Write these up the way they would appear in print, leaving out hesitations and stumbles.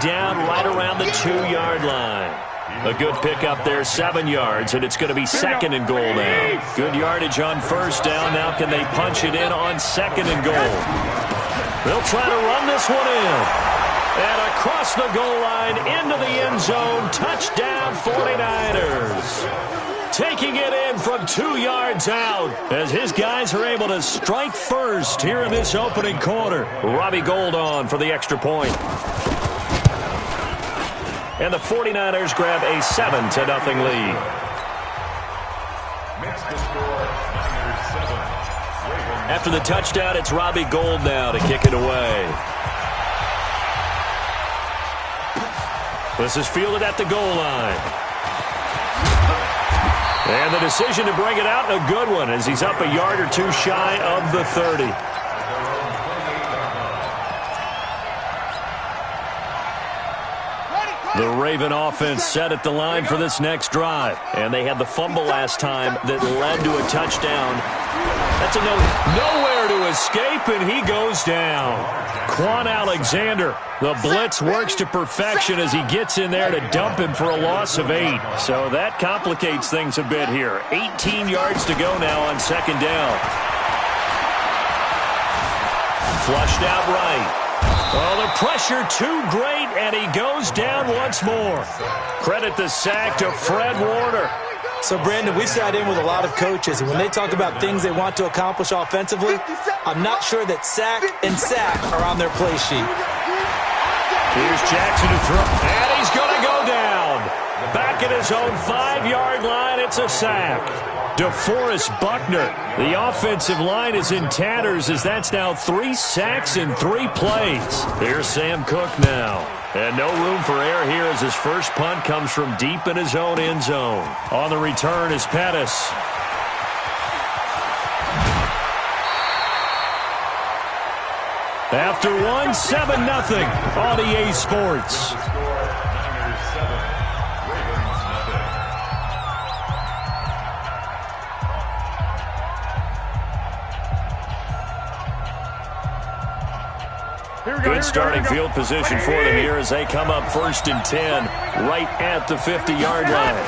down right around the 2-yard line. A good pickup there, 7 yards, and it's going to be 2nd and goal now. Good yardage on 1st down. Now can they punch it in on 2nd and goal? They'll try to run this one in. And across the goal line, into the end zone, touchdown 49ers. Taking it in from 2 yards out as his guys are able to strike first here in this opening quarter. Robbie Gould on for the extra point. And the 49ers grab a 7-0 lead. After the touchdown, it's Robbie Gould now to kick it away. This is fielded at the goal line. And the decision to bring it out, a good one, as he's up a yard or two shy of the 30. The Raven offense set at the line for this next drive. And they had the fumble last time that led to a touchdown. That's a nowhere to escape, and he goes down. Quan Alexander, the blitz works to perfection as he gets in there to dump him for a loss of 8. So that complicates things a bit here. 18 yards to go now on 2nd down. Flushed out right. Oh, the pressure too great, and he goes down once more. Credit the sack to Fred Warner. So, Brandon, we've sat in with a lot of coaches, and when they talk about things they want to accomplish offensively, I'm not sure that sack and sack are on their play sheet. Here's Jackson to throw, and he's going to go down. Back at his own 5-yard line, it's a sack. DeForest Buckner, the offensive line is in tatters as that's now 3 sacks in 3 plays. Here's Sam Cook now. And no room for error here as his first punt comes from deep in his own end zone. On the return is Pettis. After one, 7-0 on EA Sports. Good starting field position for them here as they come up 1st and 10 right at the 50-yard line.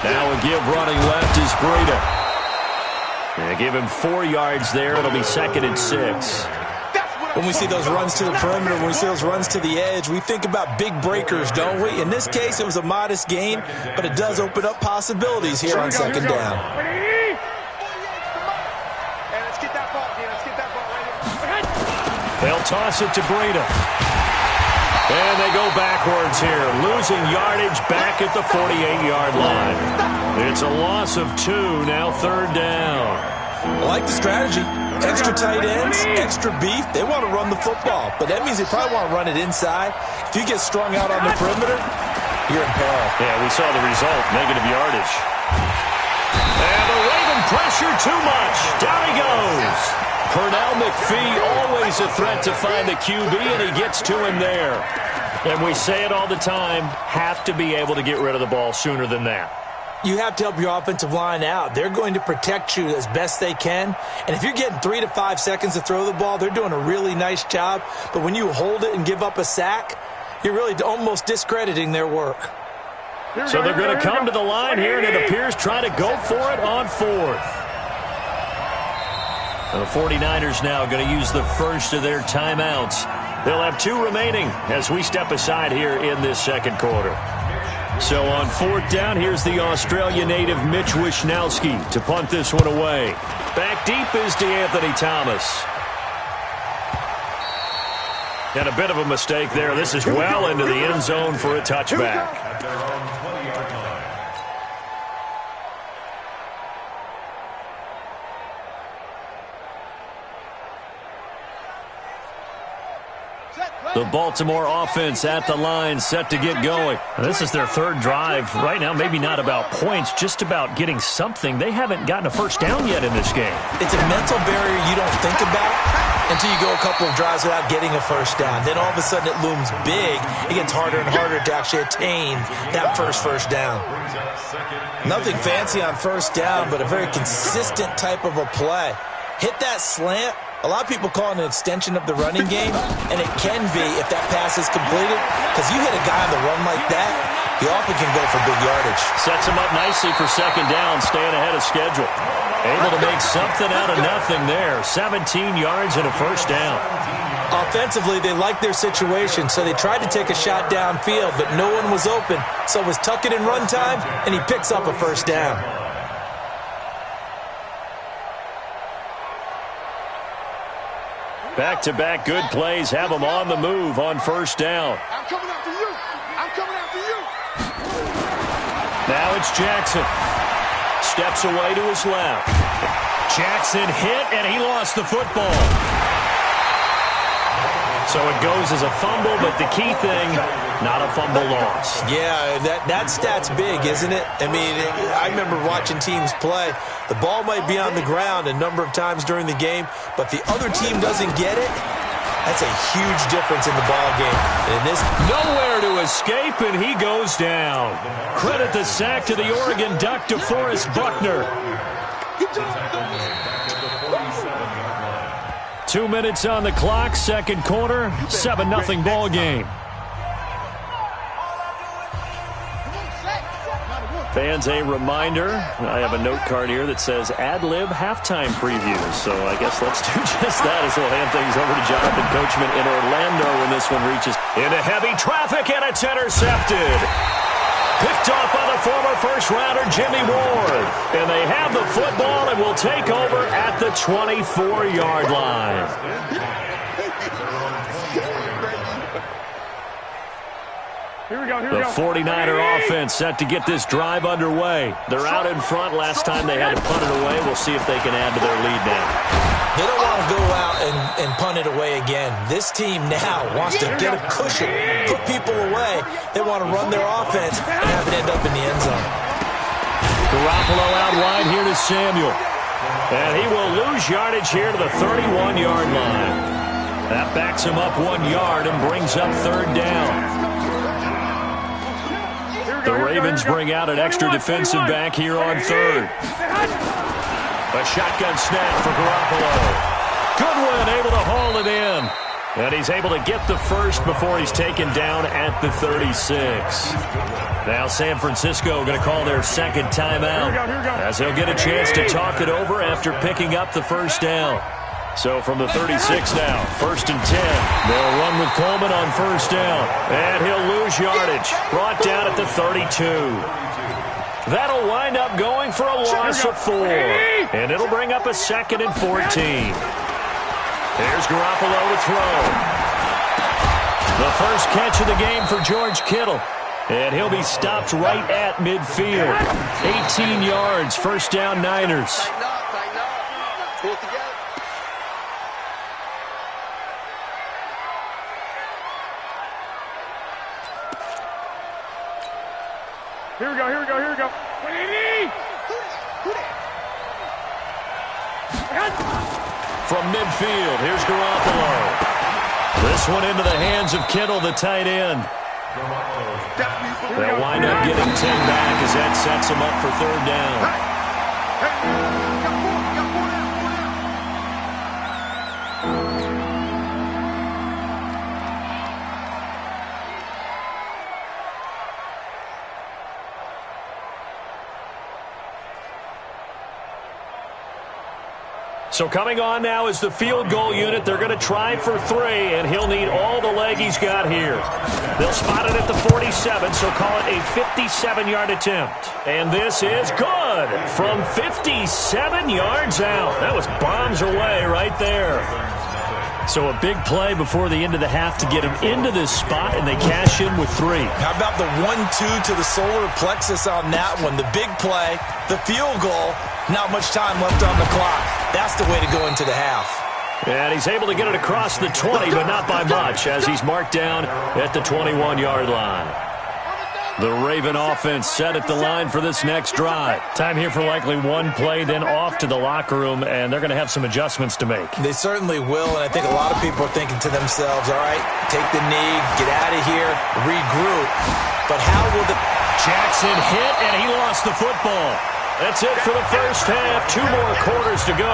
Now a give running left is Breida. They give him 4 yards there. It'll be 2nd and 6. When we see those runs to the perimeter, when we see those runs to the edge, we think about big breakers, don't we? In this case, it was a modest gain, but it does open up possibilities here on 2nd down. They'll toss it to Breida. And they go backwards here, losing yardage back at the 48-yard line. It's a loss of 2, now 3rd down. I like the strategy. Extra tight ends, extra beef. They want to run the football, but that means they probably want to run it inside. If you get strung out on the perimeter, you're in peril. Yeah, we saw the result, negative yardage. And the Raven pressure too much. Down he goes. Pernell McPhee, always a threat to find the QB, and he gets to him there. And we say it all the time, have to be able to get rid of the ball sooner than that. You have to help your offensive line out. They're going to protect you as best they can. And if you're getting 3 to 5 seconds to throw the ball, they're doing a really nice job. But when you hold it and give up a sack, you're really almost discrediting their work. So they're going to come to the line here, and it appears trying to go for it on 4th. The 49ers now going to use the first of their timeouts. They'll have 2 remaining as we step aside here in this 2nd quarter. So on 4th down, here's the Australia native Mitch Wishnowsky to punt this one away. Back deep is DeAnthony Thomas. And a bit of a mistake there. This is well into the end zone for a touchback. The Baltimore offense at the line, set to get going. This is their 3rd drive. Right now, maybe not about points, just about getting something. They haven't gotten a first down yet in this game. It's a mental barrier you don't think about until you go a couple of drives without getting a first down. Then all of a sudden it looms big. It gets harder and harder to actually attain that first down. Nothing fancy on 1st down, but a very consistent type of a play. Hit that slant A lot of people call it an extension of the running game, and it can be if that pass is completed, because you hit a guy on the run like that, he often can go for big yardage. Sets him up nicely for second down, staying ahead of schedule. Able to make something out of nothing there. 17 yards and a first down. Offensively, they liked their situation, so they tried to take a shot downfield, but no one was open. So it was tuck it in run time, and he picks up a first down. Back-to-back good plays have him on the move on first down. I'm coming after you. I'm coming after you. Now it's Jackson. Steps away to his left. Jackson hit, and he lost the football. So it goes as a fumble, but the key thing, not a fumble loss. Yeah, that stat's big, isn't it? I mean, I remember watching teams play. The ball might be on the ground a number of times during the game, but the other team doesn't get it. That's a huge difference in the ball game. And this nowhere to escape, and he goes down. Credit the sack to the Oregon Duck, DeForest Buckner. 2 minutes on the clock, second quarter, 7-0 ball game. Fans, a reminder, I have a note card here that says ad-lib halftime previews. So I guess let's do just that as we'll hand things over to Jonathan Coachman in Orlando when this one reaches into heavy traffic, and it's intercepted. Picked off by the former first-rounder Jimmy Ward. And they have the football and will take over at the 24-yard line. The 49er offense set to get this drive underway. They're out in front. Last time they had to punt it away. We'll see if they can add to their lead now. They don't want to go out and punt it away again. This team now wants to get a cushion, put people away. They want to run their offense and have it end up in the end zone. Garoppolo out wide here to Samuel. And he will lose yardage here to the 31-yard line. That backs him up 1 yard and brings up third down. The Ravens bring out an extra defensive back here on third. A shotgun snap for Garoppolo. Goodwin able to haul it in. And he's able to get the first before he's taken down at the 36. Now San Francisco going to call their second timeout as they'll get a chance to talk it over after picking up the first down. So from the 36 now, 1st and 10. They'll run with Coleman on first down. And he'll lose yardage. Brought down at the 32. That'll wind up going for a loss of 4. And it'll bring up a 2nd and 14. Here's Garoppolo to throw. The first catch of the game for George Kittle. And he'll be stopped right at midfield. 18 yards, first down Niners. Pull it together. Here we go. From midfield, here's Garoppolo. This one into the hands of Kittle, the tight end. They'll wind up getting 10 back as that sets them up for third down. So coming on now is the field goal unit. They're going to try for 3, and he'll need all the leg he's got here. They'll spot it at the 47, so call it a 57-yard attempt. And this is good from 57 yards out. That was bombs away right there. So a big play before the end of the half to get him into this spot, and they cash in with 3. How about the 1-2 to the solar plexus on that one? The big play, the field goal, not much time left on the clock. That's the way to go into the half. And he's able to get it across the 20, but not by much, as he's marked down at the 21-yard line. The Raven offense set at the line for this next drive. Time here for likely one play, then off to the locker room, and they're going to have some adjustments to make. They certainly will, and I think a lot of people are thinking to themselves, all right, take the knee, get out of here, regroup. But how will the... Jackson hit, and he lost the football. That's it for the first half. 2 more quarters to go.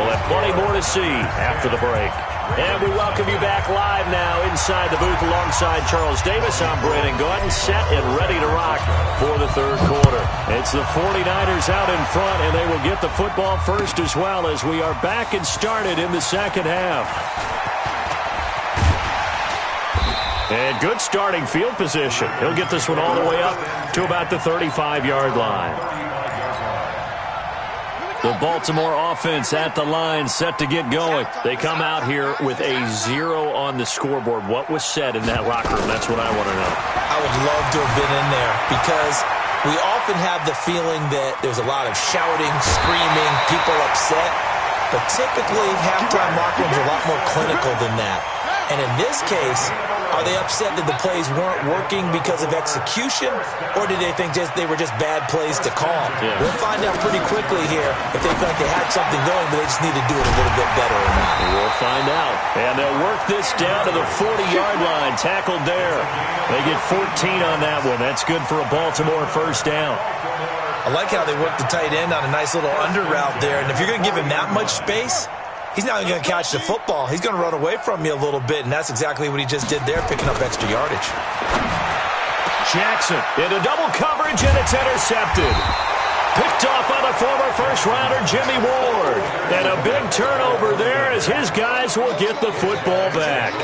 We'll have plenty more to see after the break. And we welcome you back live now inside the booth alongside Charles Davis. I'm Brandon Gordon, set and ready to rock for the third quarter. It's the 49ers out in front, and they will get the football first as well as we are back and started in the second half. And good starting field position. He'll get this one all the way up to about the 35-yard line. The Baltimore offense at the line, set to get going. They come out here with a 0 on the scoreboard. What was said in that locker room? That's what I want to know. I would love to have been in there because we often have the feeling that there's a lot of shouting, screaming, people upset. But typically, halftime locker rooms are a lot more clinical than that. And in this case, are they upset that the plays weren't working because of execution, or did they think they were just bad plays to call? Yeah. We'll find out pretty quickly here if they feel like they had something going, but they just need to do it a little bit better or not. We'll find out. And they'll work this down to the 40-yard line, tackled there. They get 14 on that one. That's good for a Baltimore first down. I like how they work the tight end on a nice little under route there, and if you're going to give him that much space, he's not even going to catch the football. He's going to run away from you a little bit, and that's exactly what he just did there, picking up extra yardage. Jackson into double coverage, and it's intercepted. Picked off by the former first-rounder Jimmy Ward. And a big turnover there as his guys will get the football back.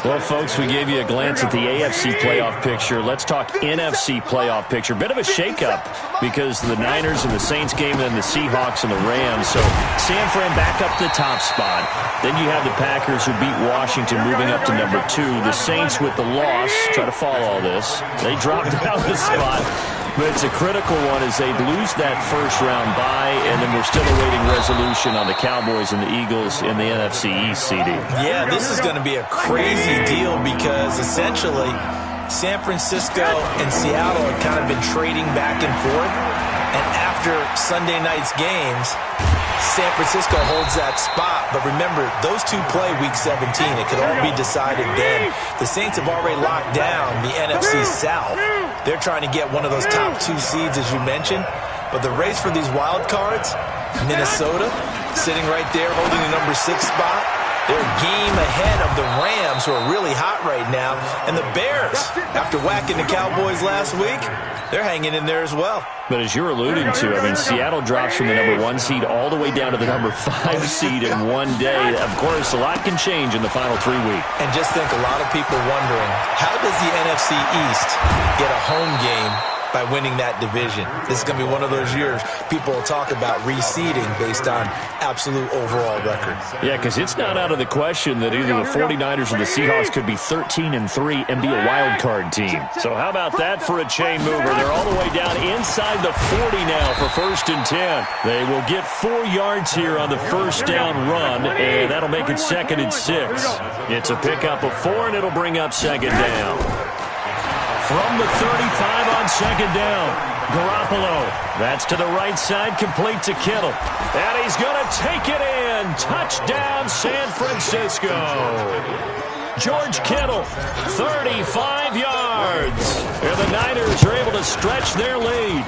Well, folks, we gave you a glance at the AFC playoff picture. Let's talk NFC playoff picture. Bit of a shakeup because the Niners and the Saints game and then the Seahawks and the Rams. So San Fran back up the top spot. Then you have the Packers who beat Washington moving up to number 2. The Saints with the loss, try to follow all this. They dropped down the spot. But it's a critical one as they lose that first-round bye, and then we're still awaiting resolution on the Cowboys and the Eagles in the NFC East, CD. Yeah, this is going to be a crazy deal because essentially San Francisco and Seattle have kind of been trading back and forth. And after Sunday night's games, San Francisco holds that spot. But remember, those two play Week 17. It could all be decided then. The Saints have already locked down the NFC South. They're trying to get one of those top 2 seeds, as you mentioned. But the race for these wild cards, Minnesota sitting right there holding the number 6 spot. They're a game ahead of the Rams, who are really hot right now. And the Bears, after whacking the Cowboys last week, they're hanging in there as well. But as you're alluding to, I mean, Seattle drops from the number 1 seed all the way down to the number 5 seed in one day. Of course, a lot can change in the final 3 weeks. And just think, a lot of people wondering, how does the NFC East get a home game by winning that division? This is going to be one of those years people will talk about reseeding based on absolute overall record. Yeah, because it's not out of the question that either the 49ers or the Seahawks could be 13-3 and be a wild card team. So how about that for a chain mover? They're all the way down inside the 40 now for 1st and 10. They will get 4 yards here on the first down run, and that'll make it 2nd and 6. It's a pickup of 4, and it'll bring up 2nd down. From the 35 on 2nd down, Garoppolo. That's to the right side, complete to Kittle. And he's going to take it in. Touchdown, San Francisco. George Kittle, 35 yards. And the Niners are able to stretch their lead.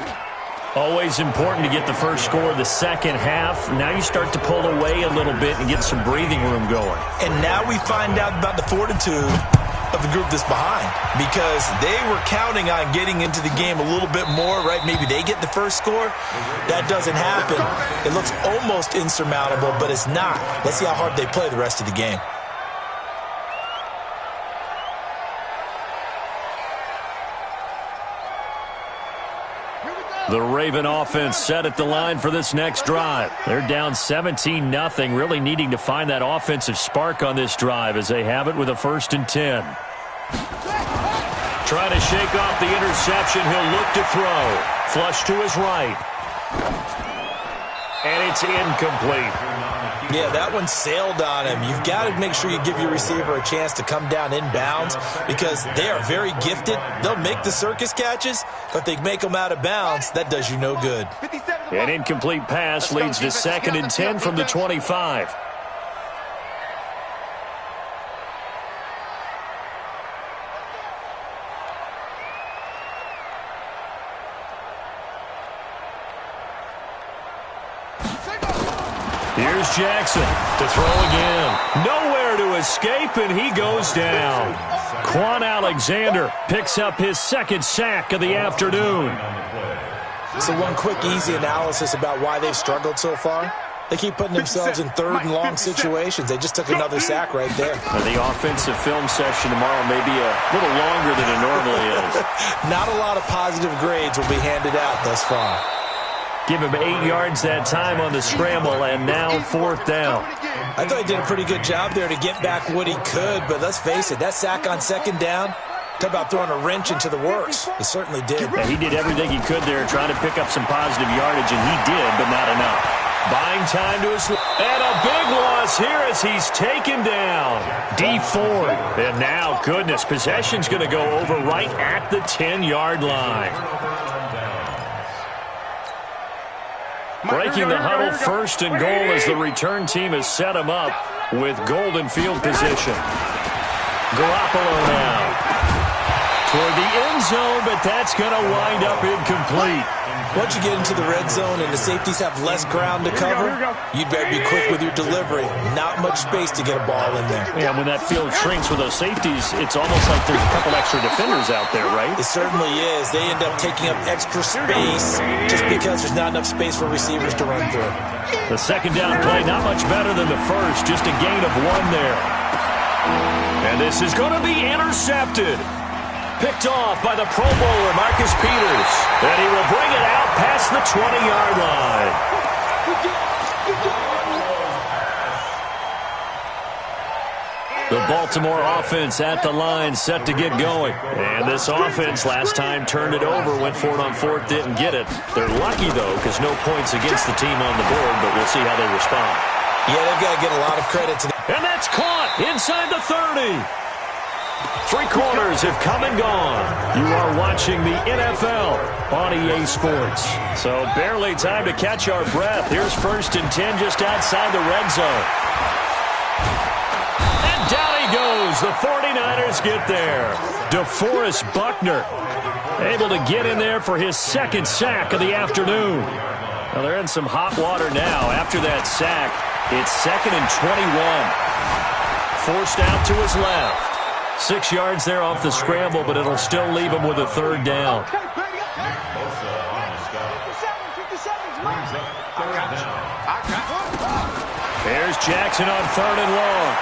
Always important to get the first score of the second half. Now you start to pull away a little bit and get some breathing room going. And now we find out about the fortitude of the group that's behind, because they were counting on getting into the game a little bit more, right? Maybe they get the first score. That doesn't happen. It looks almost insurmountable, but it's not. Let's see how hard they play the rest of the game. The Raven offense set at the line for this next drive. They're down 17-0, really needing to find that offensive spark on this drive as they have it with a 1st and 10. Trying to shake off the interception. He'll look to throw. Flush to his right. And it's incomplete. Yeah, that one sailed on him. You've got to make sure you give your receiver a chance to come down inbounds because they are very gifted. They'll make the circus catches, but they make them out of bounds. That does you no good. An incomplete pass leads to 2nd and 10 from the 25. Here's Jackson to throw again. Nowhere to escape, and he goes down. Quan Alexander picks up his second sack of the afternoon. So one quick, easy analysis about why they've struggled so far. They keep putting themselves in third and long situations. They just took another sack right there. The offensive film session tomorrow may be a little longer than it normally is. Not a lot of positive grades will be handed out thus far. Give him 8 yards that time on the scramble, and now fourth down. I thought he did a pretty good job there to get back what he could, but let's face it, that sack on second down, talk about throwing a wrench into the works. He certainly did. Yeah, he did everything he could there trying to pick up some positive yardage, and he did, but not enough. Buying time to his... And a big loss here as he's taken down. D Ford. And now, goodness, possession's going to go over right at the 10-yard line. Breaking the huddle, first and goal as the return team has set him up with golden field position. Garoppolo now toward the end zone, but that's going to wind up incomplete. Once you get into the red zone and the safeties have less ground to cover, you'd better be quick with your delivery. Not much space to get a ball in there. Yeah, when that field shrinks with those safeties, it's almost like there's a couple extra defenders out there, right? It certainly is. They end up taking up extra space just because there's not enough space for receivers to run through. The second down play, not much better than the first, just a gain of 1 there. And this is going to be intercepted. Picked off by the Pro Bowler, Marcus Peters. And he will bring it out past the 20-yard line. The Baltimore offense at the line, set to get going. And this offense last time turned it over, went for it on fourth, didn't get it. They're lucky, though, because no points against the team on the board, but we'll see how they respond. Yeah, they've got to get a lot of credit to them. And that's caught inside the 30. 3 quarters have come and gone. You are watching the NFL on EA Sports. So barely time to catch our breath. Here's first and 10 just outside the red zone. And down he goes. The 49ers get there. DeForest Buckner able to get in there for his second sack of the afternoon. Well, they're in some hot water now. After that sack, it's 2nd and 21. Forced out to his left. 6 yards there off the scramble, but it'll still leave him with a third down. There's Jackson on 3rd and long.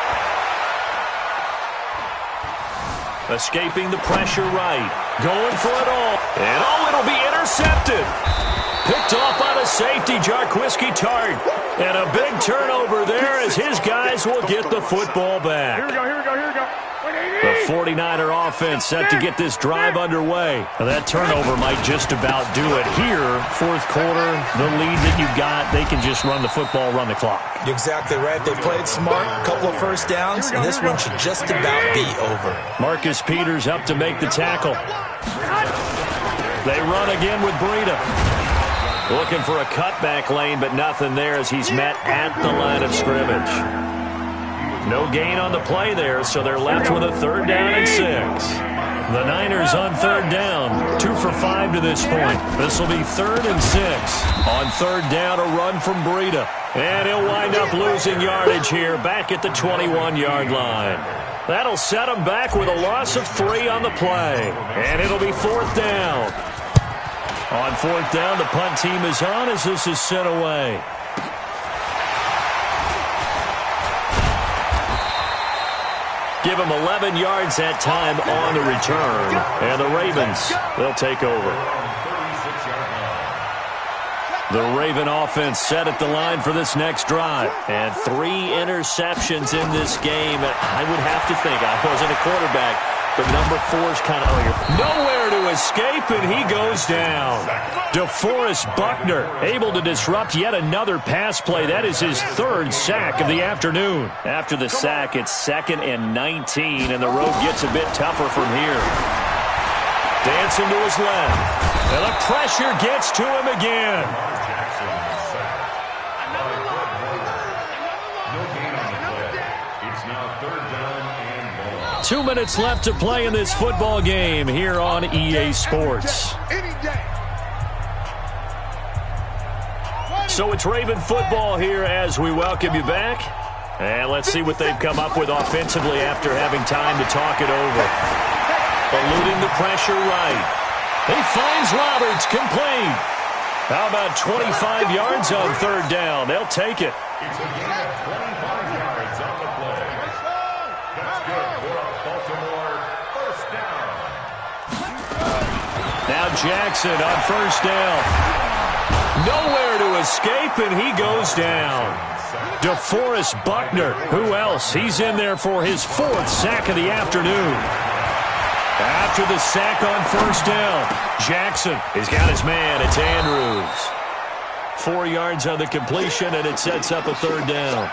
Escaping the pressure right. Going for it all. And it'll be intercepted. Picked off by the safety, Jarquiski Tart. And a big turnover there as his guys will get the football back. Here we go. The 49er offense set to get this drive underway. Now that turnover might just about do it here. Fourth quarter, the lead that you've got, they can just run the football, run the clock. You're exactly right. They played smart, a couple of first downs, and this one should just about be over. Marcus Peters up to make the tackle. They run again with Breida. Looking for a cutback lane, but nothing there as he's met at the line of scrimmage. No gain on the play there, so they're left with a 3rd down and 6. The Niners on 3rd down, 2 for 5 to this point. This will be 3rd and 6. On 3rd down, a run from Breida. And he'll wind up losing yardage here back at the 21-yard line. That'll set him back with a loss of 3 on the play. And it'll be 4th down. On 4th down, the punt team is on as this is sent away. Give him 11 yards that time on the return. And the Ravens, they'll take over. The Raven offense set at the line for this next drive. And 3 interceptions in this game. I would have to think, I wasn't a quarterback, but number 4's kind of nowhere to escape, and he goes down. DeForest Buckner able to disrupt yet another pass play. That is his 3rd sack of the afternoon. After the sack, it's 2nd and 19, and the road gets a bit tougher from here. Dancing to his left. And the pressure gets to him again. 2 minutes left to play in this football game here on EA Sports. So it's Raven football here as we welcome you back. And let's see what they've come up with offensively after having time to talk it over. Eluding the pressure right. He finds Roberts, complete. How about 25 yards on third down? They'll take it. It's a gain of 25 yards on the play. That's good for a Baltimore first down. Now Jackson on first down. Nowhere to escape, and he goes down. DeForest Buckner. Who else? He's in there for his 4th sack of the afternoon. After the sack on first down, Jackson has got his man. It's Andrews. 4 yards on the completion, and it sets up a third down.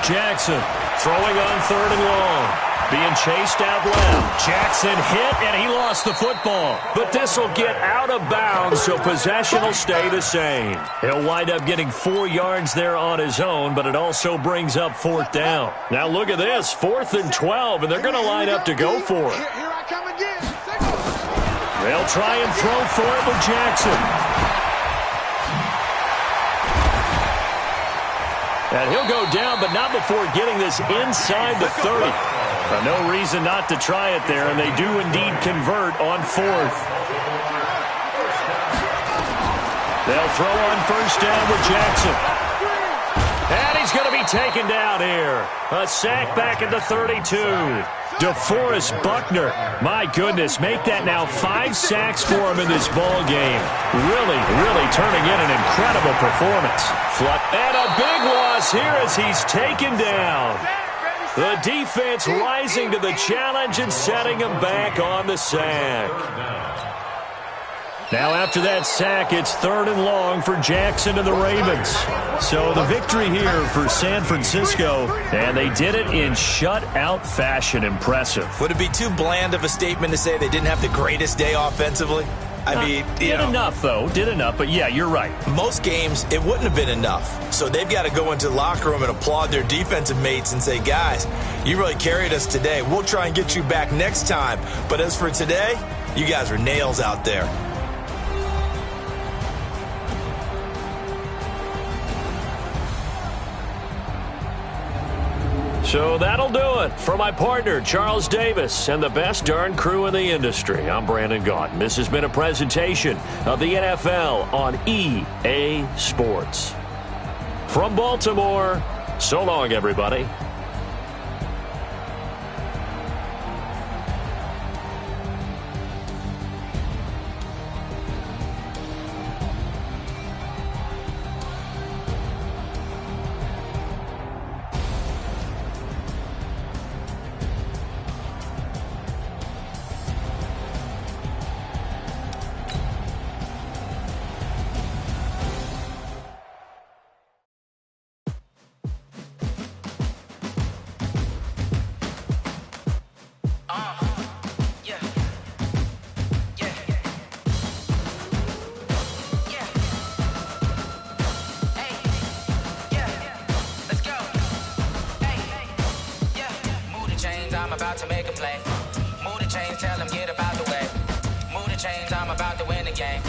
Jackson throwing on third and long. Being chased out left. Jackson hit, and he lost the football. But this will get out of bounds, so possession will stay the same. He'll wind up getting 4 yards there on his own, but it also brings up 4th down. Now look at this, 4th and 12, and they're going to line up to go for it. Here I come again. They'll try and throw for it with Jackson. And he'll go down, but not before getting this inside the 30. No reason not to try it there, and they do indeed convert on 4th. They'll throw on first down with Jackson. And he's going to be taken down here. A sack back at the 32. DeForest Buckner. My goodness, make that now 5 sacks for him in this ball game. Really turning in an incredible performance. And a big loss here as he's taken down. The defense rising to the challenge and setting him back on the sack. Now after that sack, it's 3rd and long for Jackson and the Ravens. So the victory here for San Francisco, and they did it in shutout fashion. Impressive. Would it be too bland of a statement to say they didn't have the greatest day offensively? I mean, did enough, though. Did enough, but yeah, you're right. Most games, it wouldn't have been enough. So they've got to go into the locker room and applaud their defensive mates and say, guys, you really carried us today. We'll try and get you back next time. But as for today, you guys were nails out there. So that'll do it for my partner, Charles Davis, and the best darn crew in the industry. I'm Brandon Gaudin. This has been a presentation of the NFL on EA Sports. From Baltimore, so long, everybody. I'm about to make a play. Move the chains, tell them get up out the way. Move the chains, I'm about to win the game.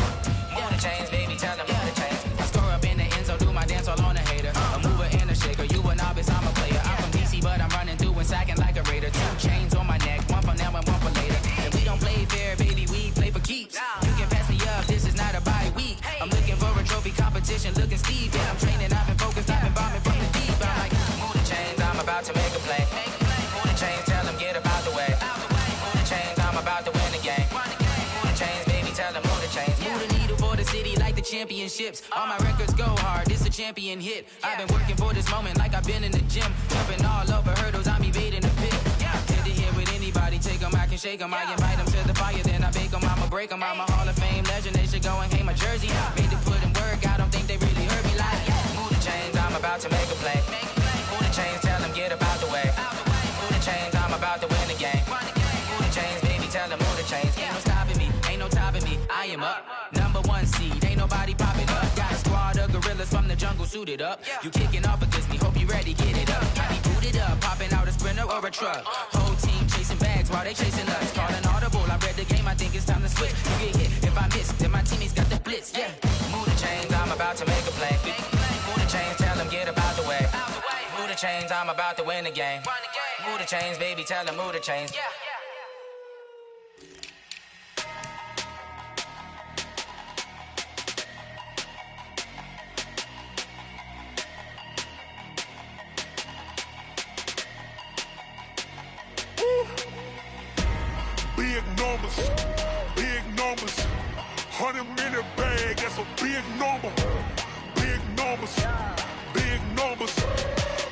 Move the chains, baby, tell them move the chains. I score up in the end zone, do my dance all on a hater. A mover and a shaker, you a novice, I'm a player. I'm from DC, but I'm running through and sacking like a raider. 2 chains on my neck, one for now and one for later. And we don't play fair, baby, we play for keeps. You can pass me up, this is not a bye week. I'm looking for a trophy competition, looking Steve. Yeah, I'm training, I've been focused, I've been bombing from the deep. I'm like, move the chains, I'm about to make a play. Move the chains, tell them get up out the way. Move the chains, I'm about to win the game. Move the chains, baby, tell them move the chains. Move the needle for the city like the championships. All my records go hard, this a champion hit. I've been working for this moment like I've been in the gym. Jumping all over hurdles, I'm evading the pit. Hit to hit with anybody, take them, I can shake them. I invite them to the fire, then I bake them, I'ma break them. I'm a Hall of Fame legend, they should go and hang my jersey. Made to put in work, I don't think they really heard me like, move the chains, I'm about to make a play. Move the chains, tell them get up out the way. Move the chains, I'm about to win the game. Move the chains, baby, tell them move the chains. Ain't no stopping me, ain't no topping me, I am up. #1 seed, ain't nobody popping up. Got a squad of gorillas from the jungle suited up. You kicking off against me, hope you ready, get it up. I be booted up, popping out a Sprinter or a truck. Whole team chasing bags while they chasing us. Calling all the double. I read the game, I think it's time to switch. You get hit if I miss, then my teammates got the blitz. Yeah. Move the chains, I'm about to make a play. Move the chains, tell them get about the way. Move the chains, I'm about to win the game. Move the chains, baby, tell them move the chains. Big numbers, big numbers. 100-minute bag, that's a big number. Big numbers, big numbers.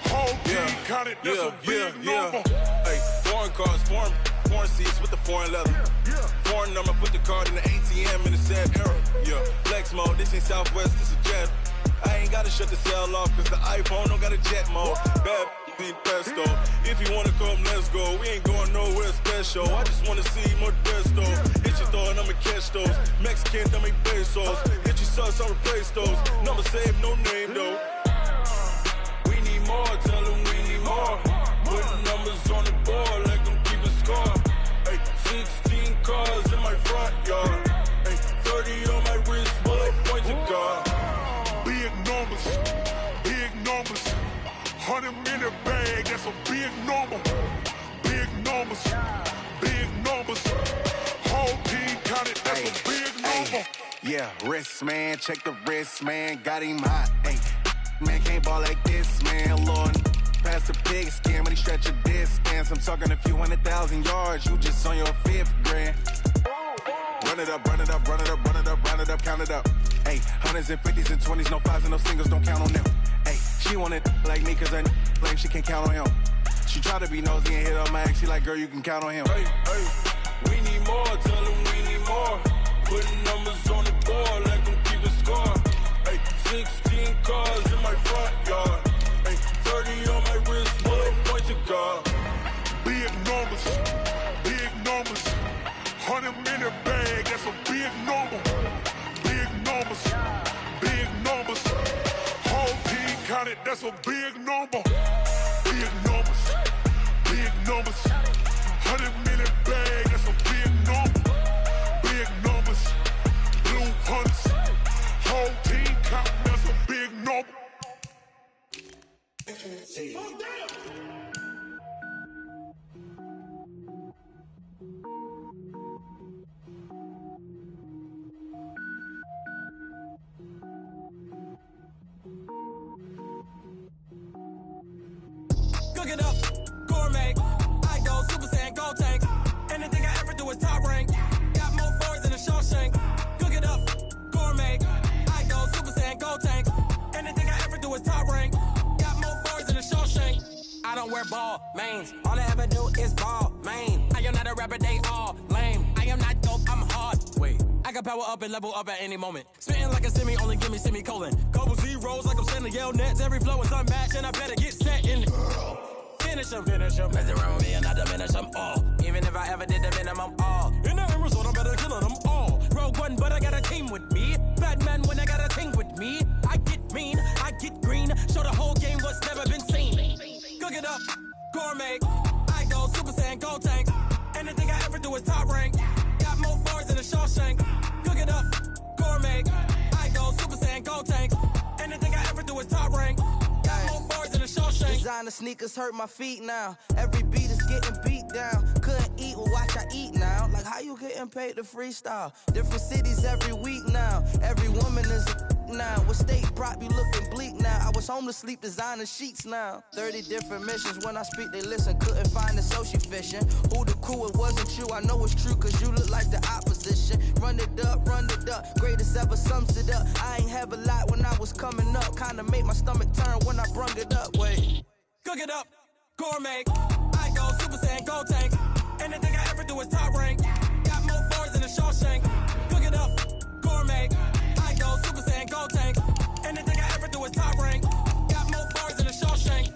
Whole team counted, that's a big number. Hey, foreign cars, foreign seats with the foreign leather. Foreign number, put the card in the ATM in the sad era. Yeah, flex mode, this ain't Southwest, this is jet. I ain't gotta shut the cell off, cause the iPhone don't got a jet mode. Bad need pesto. If you wanna come, let's go. We ain't going nowhere special. I just wanna see more desto. Hit your throw and I'ma catch those. Mexican, dummy pesos. Hit your sus, I'll replace those. Number saved, no name though. We need more, tell them we need more. Put numbers on the board, let them keep a score. Hey, 16 cars in my front yard. Hey, 30 on my wrist, bullet point to God. Big numbers, big numbers. 100-minute bag, that's a big number. Big numbers, big numbers. Whole team counted, that's a big number. Yeah, wrist man, check the wrist man, got him hot. Ay, man can't ball like this, man. Lord, past the pig skin, when he stretch a distance. I'm talking a few 100,000 yards, you just on your 5th grand. Run it up, run it up, run it up, run it up, run it up, count it up. Hey, hundreds and 50s and 20s, no 5s and no singles, don't count on them. Hey, she wanted like me cause her like she can't count on him. She tried to be nosy and hit on my ex, she like, girl, you can count on him. Hey, hey, we need more, tell them we need more. Putting numbers on the board, let them keep a score. Hey, 16 cars in my front yard. Hey, 30 on my wrist, bullet point to God. Big numbers, big numbers. 100-minute bag, that's a big number. Big numbers, big numbers. Whole team counted, that's a big number. Big numbers, big numbers. 100-minute bag, that's a big number. Big numbers, blue hunts. Whole team counting, that's a big number. Cook it up, gourmet. I go Super Saiyan, gold tank. Anything I ever do is top rank. Got more boards than a Shawshank. Cook it up, gourmet. I go Super Saiyan, gold tank. Anything I ever do is top rank. Got more boards than a Shawshank. I don't wear ball mains. All I ever do is ball main. I am not a rapper, they all lame. I am not dope, I'm hard. Wait, I can power up and level up at any moment. Spitting like a semi, only give me semicolon. Couple zeros like I'm sending yell nets. Every flow is unmatched and I better get set in. Finish them. Mess around with me and I diminish them all. Even if I ever did the minimum all. In the end result, I'm better killing them all. Rogue One, but I got a team with me. Batman when I got a team with me. I get mean, I get green. Show the whole game what's never been seen. Cook it up, gourmet. I go Super Saiyan, gold tank. Anything I ever do is top rank. Got more bars than a Shawshank. Cook it up, gourmet. I go Super Saiyan, gold tank. Anything I ever do is top rank. Got more bars than a Shawshank. Designer sneakers hurt my feet now. Every beat is getting beat down. Couldn't eat, well watch I eat now. Like how you getting paid to freestyle? Different cities every week now. Every woman is a now. What state brought me looking bleak now? I was homeless, sleep designer sheets now. 30 different missions. When I speak, they listen. Couldn't find the social fishing. Who the crew? It wasn't you. I know it's true, cause you look like the opposition. Run it up, greatest ever sums it up. I ain't have a lot when I was coming up. Kinda made my stomach turn when I brung it up. Wait. Cook it up, gourmet. I go Super Saiyan, gold tank. Anything I ever do is top rank. Got more bars than a Shawshank. Cook it up, gourmet. I go Super Saiyan, gold tank. Anything I ever do is top rank. Got more bars than a Shawshank.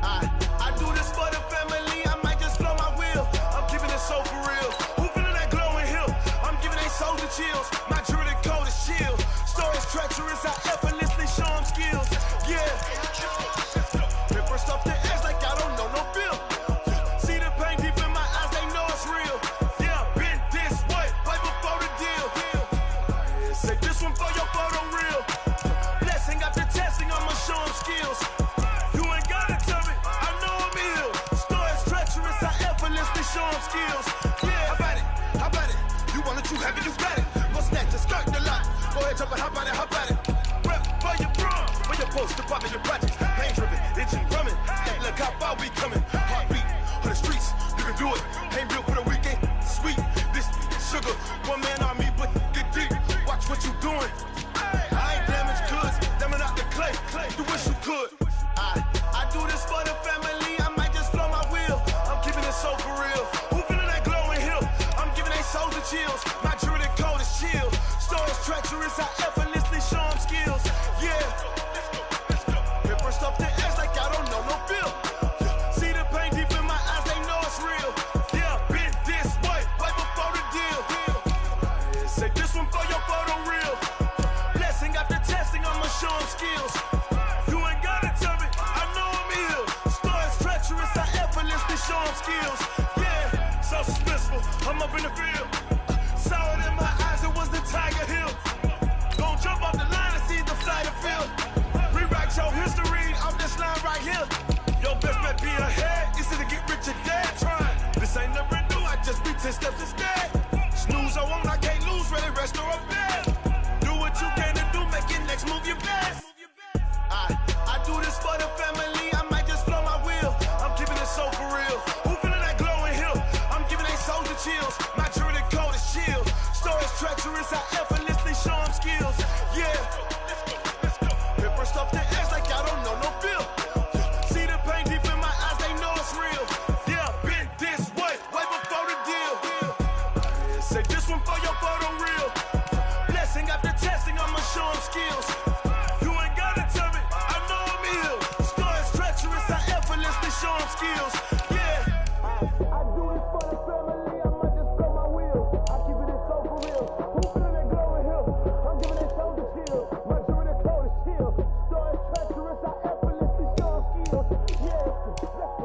I do this for the family. I might just blow my wheel. I'm keeping it so for real. Who feeling that glowing hill? I'm giving they soldier chills. My jewelry coat is chill. Stories treacherous. I effortlessly show them skills. Yeah. First off, ahead, jump and hop out it. Rep for your bro, for your post, to pop in your projects. Pain driven, engine drumming. Look how far we coming. Heartbeat on the streets, you can do it. Ain't built for the weekend. Sweet, this sugar, one man army, but get deep. Watch what you doing. I ain't damaged goods, damn it out the clay. You wish you could. I do this for the family. I might just blow my wheel. I'm keeping it so for real. Who feeling that glowing hill? I'm giving they souls the chills. My jewelry code is chill. Stories treacherous, I effortlessly show them skills. Yeah. Paper stuff the edge like I don't know no feel. See the pain deep in my eyes, they know it's real. Yeah, been this way, way before the deal. Say this one for your photo reel. Blessing after testing, I'ma show them skills. You ain't gotta tell me, I know I'm ill. Stories treacherous, I effortlessly show them skills. Yeah, so suspenseful, I'm up in the field. Saw it in my eyes, it was the Tiger Hill. Gon' jump off the line and see the flight of field. Rewrite your history off this line right here. Your best bet be ahead, easy to get rich or dead trying. This ain't never new, I just be 10 steps instead. Snooze I won't, I can't lose, ready, rest or a bed. Do what you can to do, make your next move your best. I do this for the family, I might just blow my wheel. I'm keeping it so for real. Who feeling that glowing hill? I'm giving they souls the chills. My jewelry code is chill. Stories treacherous, I effortlessly show them skills. Yeah. Paper stuff the edge like I don't know no feel. See the pain deep in my eyes, they know it's real. Yeah, been this way, way before the deal. Say this one for your photo reel. Blessing after testing, I'ma show them skills. You ain't gotta tell me, I know I'm ill. Stories treacherous, I effortlessly show them skills. Yeah. I do this for the family, I might just blow my wheel. I keep it so for real. Who feeling that glowing hill? I'm giving it so the chill. My jewelry code is chill. Stories treacherous, I effortlessly show them skills. Yeah, let's go.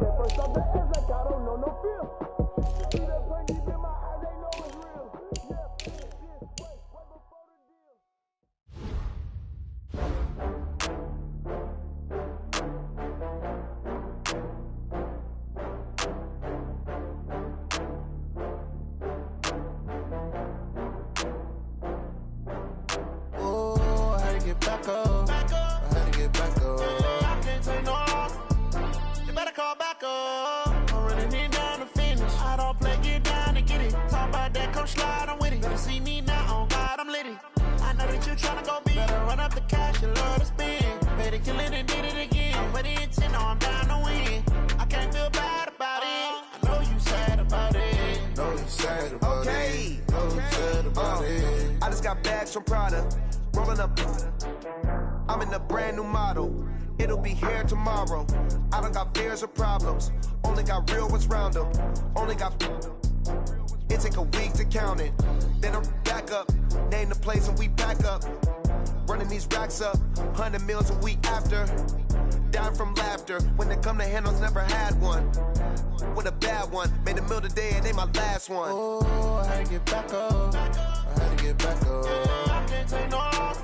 Get first off the edge like I don't know no feel. See the pain deep in my eyes, they know it's real. Yeah, this way, way before the deal. Oh, I had to get back up. I had to get back up. I can't take no loss. You better call back up. I'm running it down to finish. I don't play, get down to get it. Talk about that, come slide, I'm with it. Better see me now, on God, I'm lit it. I know that you tryna go big. Better run up the cash, you love to spend. Better kill it and did it again. I'm with the intent, no, I'm down to win. I can't feel bad about it. I know you sad about it. Know you sad about it. Know you sad about it. I just got bags from Prada. Rolling up. I'm in a brand new model. It'll be here tomorrow. I don't got fears or problems. Only got real ones round them. Only got. It take a week to count it. Then I'm back up. Name the place and we pack up. Running these racks up. 100 meals a week after. Down from laughter. When they come to handles, never had one. With a bad one. Made a meal today and they my last one. Oh, I had to get back up. I had to get back up. I can't take no loss.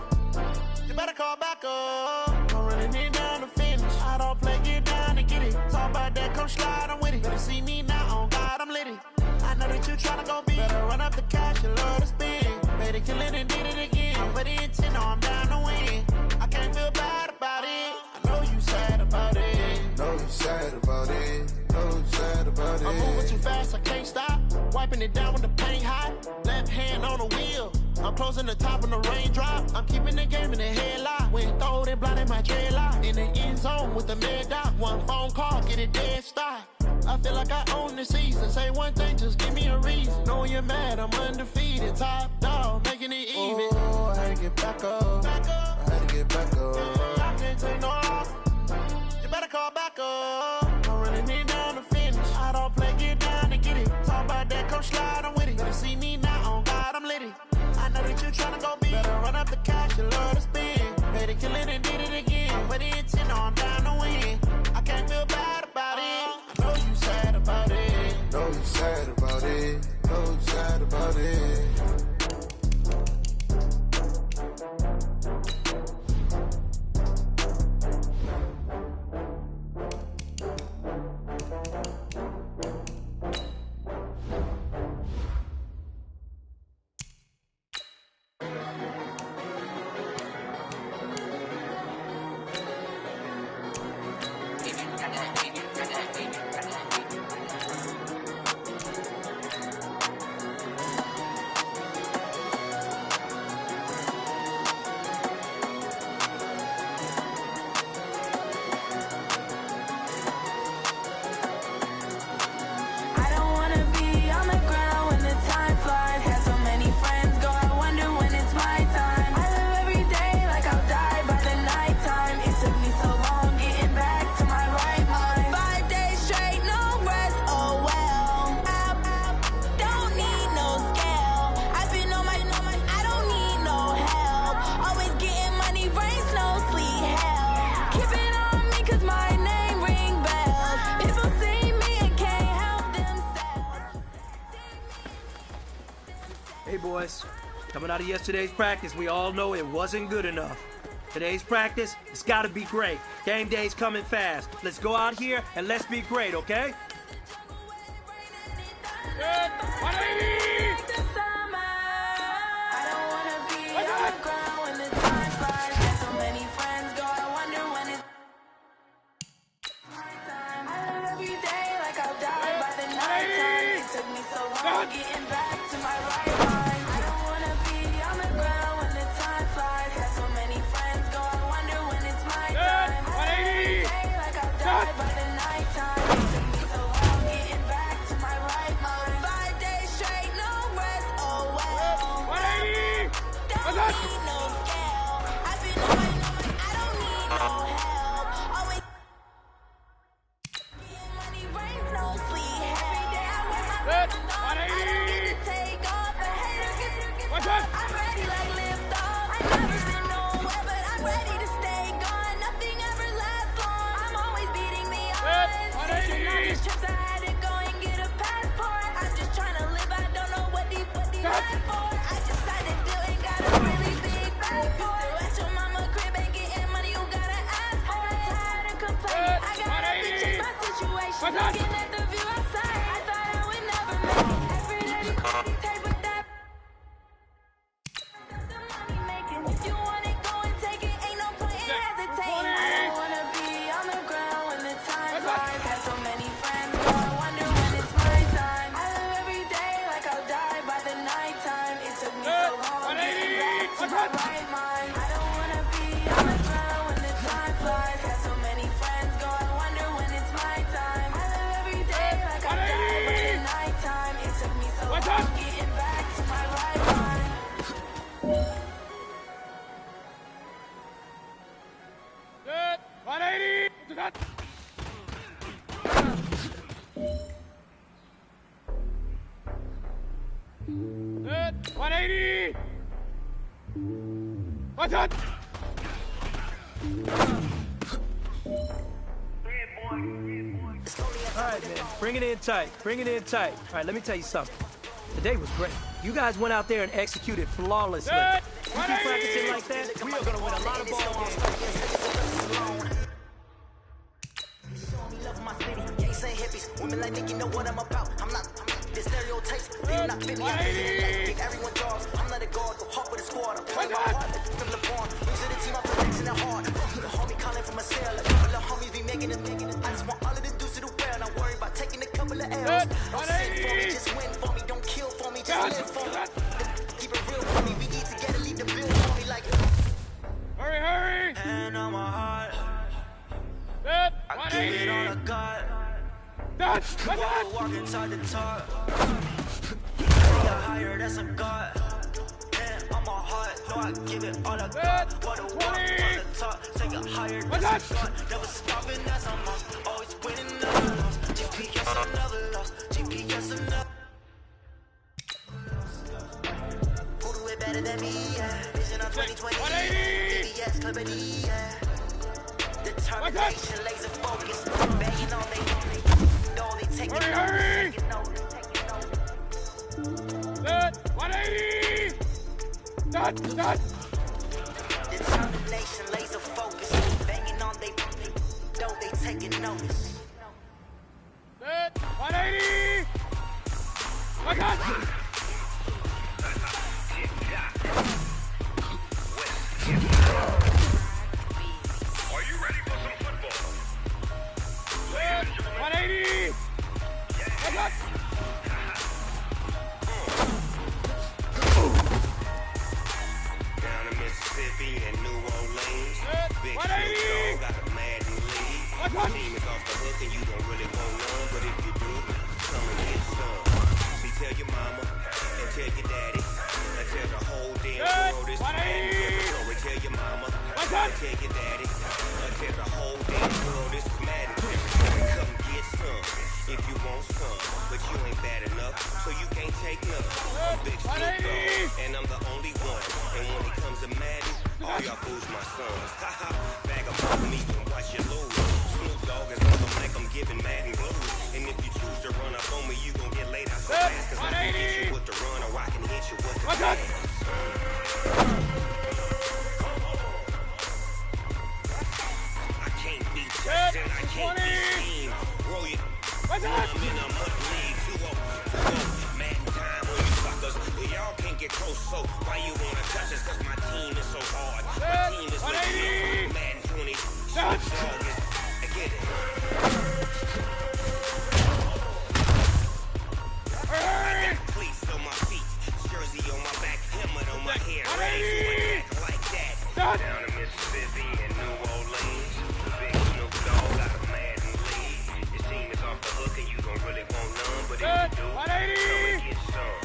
You better call back up. I'm running it down to finish. I don't play, get down to get it. Talk about that, come slide, I'm with it. Better see me now, on God, I'm lit it. I know that you tryna go big. Better run up the cash, you love to spend. Better kill it and did it again. I'm with the intent, no, I'm down to win. I can't feel bad about it. I know you sad about it. Know you sad about it. Know you sad about it. I'm moving too fast, I can't stop. Wiping it down when the paint hot. Left hand on the wheel. I'm closing the top when the raindrop. I'm keeping the game in the headlock. When throwed and blinded my dreadlock. In the end zone with the mad dot. One phone call, get it dead stop. I feel like I own the season. Say one thing, just give me a reason. Knowing you're mad, I'm undefeated. Top dog, making it even. Oh, I had to get back up. I had to get back up. I can't take no loss. You better call back up. I'm running it down to finish. I don't play, get down to get it. Talk about that, come slide, I'm with it. Better see me now, on God, I'm lit it. I know that you tryna go big. Better run up the cash, you love to spend. Better kill it and did it again. With the intent, no, I'm down to win. I can't feel bad about it. I know you sad about it. Know you sad about it. Know you sad about it. boys. Coming out of yesterday's practice, we all know it wasn't good enough. Today's practice, it's got to be great. Game day's coming fast. Let's go out here and let's be great, okay? Good. 180! Getting back to my right mind. I don't wanna be on the ground when the time flies. Got so many friends go, I wonder when it's my time. I every day like I'll die by the night time. It took me so long getting back to my right mind. 5 days straight, no rest, oh well. 180! Don't need no scale. I've been away, no, I don't need no help. Always getting money, rain, no sleep. Every day I wear my Good. I don't get to take off, a hater get I'm ready like lift off. I've never been nowhere, but I'm ready to stay gone. Nothing ever lasts long. I'm always beating the odds. Taking all these trips, I had to go and get a passport. I'm just trying to live, I don't know what these life for. I just decided to and got a really big passport. At your mama crib ain't getting money, you gotta ask for it. Tired of complaining, I gotta change my situation. Looking at the view outside, I thought I would never make it. Every day you call me tape with that. The money making. If you want it, go and take it. Ain't no point in hesitating. I don't wanna be on the ground when the time flies. Had so many friends, go I wonder when it's my time. I live every day like I'll die by the night time. It took me so long getting back to my right mind. I don't wanna be on the ground when the time flies. Had so many friends, go I wonder when it's my time. I live every day like I'll die by the night time. It took me so long getting back to my right mind. Good. 180! Good. Good. 180! What's up? All right, man. Bring it in tight. Bring it in tight. All right, let me tell you something. Today was great. You guys went out there and executed flawlessly. Good. You keep practicing like that, we are going to win a lot of ball games. Love my city, gangs ain't hippies. Women like me, you know what I'm about. I'm not the stereotypes, they do not fit me. I give everyone jobs. I'm not a guard, go hard with a squad. I'm playing my heart, from LeBron. Lose to the team, I'm protecting it hard. The homie calling from a cell. All the homies be making it. I just want all of the dudes to do well. Not worry about taking a couple of L's. Don't sin for me, just win for me. Don't kill for me, just live for me. Keep it real for me. We eat together, leave the bill for me like. Hurry, hurry! And on my heart. Good. I give it all I got. Walk inside the top. Take a higher, that's a god. And on my heart, no, I give it all I got. Wanna walk on the top. Take a higher, that's a god. Never stopping, that's a must. Always winning, never lost. GPS, another loss. GPS, another. Who do it better than me? Yeah. Vision on 2020. BBS company. Yeah. Determination, laser focus, banging on they know they take it. Hurry! Good. 180! Done. Determination, laser focus, banging on they know they taking notice. Good. 180! Look out! Are you ready for some football? 180! Look out! Down in Mississippi and New Orleans, Big Snoop Dogg got a Madden league. Your team is off the hook and you don't really want none, but if you do, come and get some. See, tell your mama and tell your daddy and tell the whole damn world this Madden. So tell your mama and tell your daddy and tell the whole damn world this Madden. Come get some if you want some, but you ain't bad enough, so you can't take none. I'm Big Snoop Dogg, and I'm the only one. And when it comes to Madden, all y'all fools my sons. Haha, bag of meat and watch you lose. Snoop Dogg is looking like I'm giving Madden blues. And if you choose to run up on me, you gon' get laid out so fast. Cause I can hit you with the run or I can hit you with the pass. I can't be touched and I can't be schemed. Roll you. I'm in a mud league. 2-0. Madden time on you suckers. Y'all can't get close, so why you wanna touch us? Cause my team is so hard. My team is legit. Madden 20. Dog is. I get it. I got cleats on my feet, jersey on my back, helmet on my hair, ready for an act like that. Down in Mississippi and New Orleans, the big Snoop Dogg got a Madden lead. Your team is off the hook and you don't really want none, but if you do, come and get some.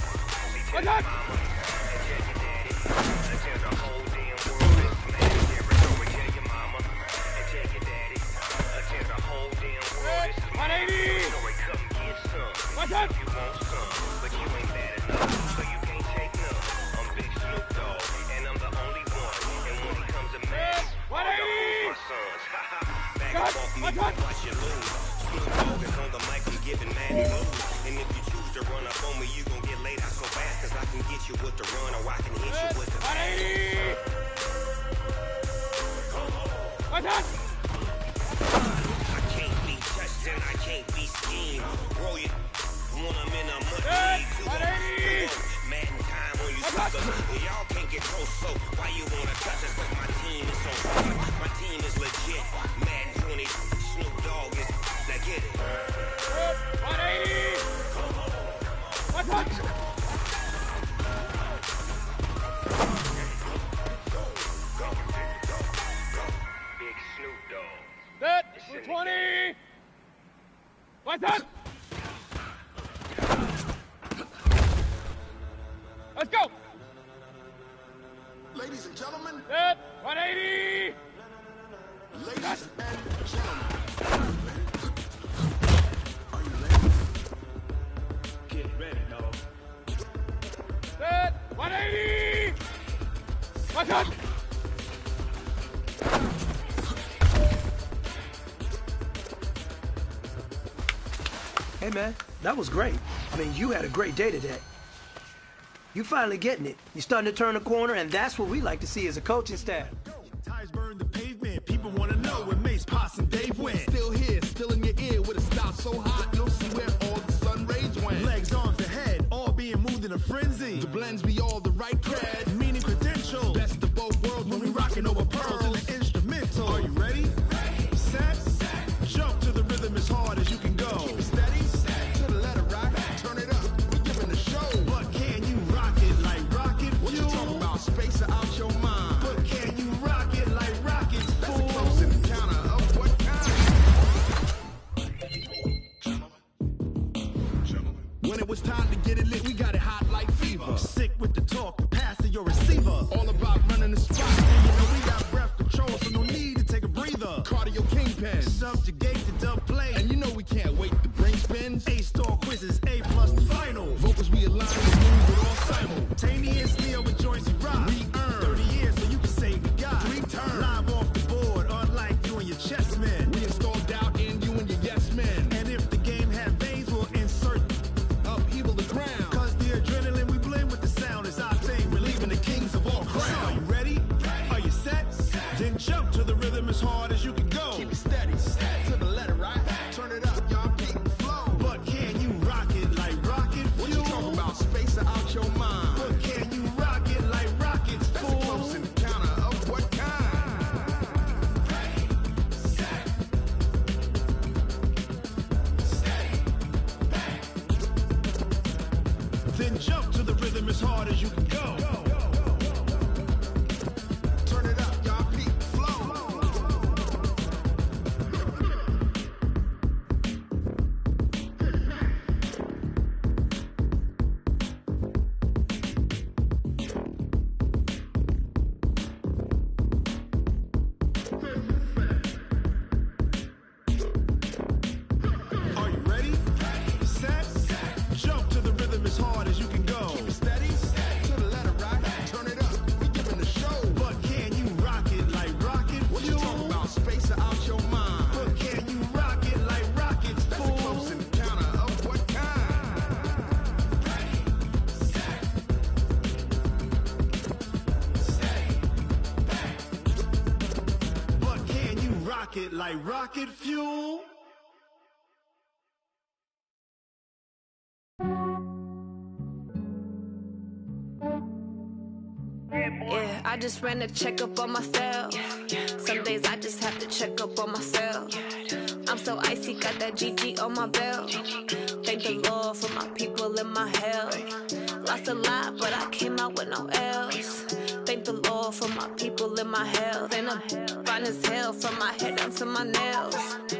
See, tell your mama and tell your daddy, and tell the whole damn world this man territory. Tell your mama and tell your daddy, and tell the whole damn world this is my territory. Come get some. If you want some, but you ain't bad enough, so you can't take none. I'm Big Snoop Dogg, and I'm the only one. And when it comes to Madden, all the hoes my sons. Back up off me, watch you lose. Snoop Dogg is on the mic, I'm giving Madden blues. And if you choose to run up on me, you gon' get laid out so fast. Cause I can get you with the run, or I can hit you with the pass. I can't be touched and I can't be schemed. Roll you. When I'm in a mud league, 2-0. Madden time on you suckers. Y'all can't get close, so why you wanna touch us? Cause my team is so hard. My team is legit. Madden 20, Snoop Dogg is. Now get it. 180. Big Snoop Dogg. Set. 20. What's up? Let's go! Ladies and gentlemen. Set. 180. Ladies and gentlemen. Are you ready? Get ready, dog. Set. 180. What's up? Hey, man, that was great. I mean, you had a great day today. You finally getting it. You're starting to turn the corner, and that's what we like to see as a coaching staff. Tires burn the pavement. People want to know where Mace, Potts, and Dave went. Still here, still in your ear with a style so hot. No see where all the sun rays went. Legs, arms, and head, all being moved in a frenzy. The blends be all the right cred, meaning credentials. Best of both worlds when we rocking over pearls in the instrumental. Are you ready? Set. Jump to the rhythm as hard as you can go. Keep it steady. To the letter rock. Turn it up. We're giving a show. But can you rock it like rocket fuel? What you talking about? Space out your mind. But can you rock it like rockets, fool? That's a close encounter of what kind? Gentlemen. When it was time to get it lit, we got it hot like fever. Sick with the talk, pass to your receiver. All about running the spot. And you know we got breath control, so no need to take a breather. Cardio kingpin, subjugate the dub play. And you know we can't wait to bring spins. A-star quizzes, A+ the final. Vocals we align with move it all simultaneously over joints we rock. We earn 30 years so you can say we got 3 turns. Live off the board, unlike you and your chess men. We install doubt in you and your yes men. And if the game had veins, we'll insert upheaval the ground. Cause the adrenaline we blend with the sound is our thing, relieving the kings of all crowns. So are you ready? Are you set? Then jump to the rhythm as hard as you can go. Keep it steady. To the rocket like rocket fuel. Yeah, I just ran a checkup on myself. Some days I just have to check up on myself. I'm so icy, got that GG on my belt. Thank the Lord for my people in my health. Lost a lot, but I came out with no L's. Thank the Lord for my people in my health. And I'm fine as hell from my head down to my nails.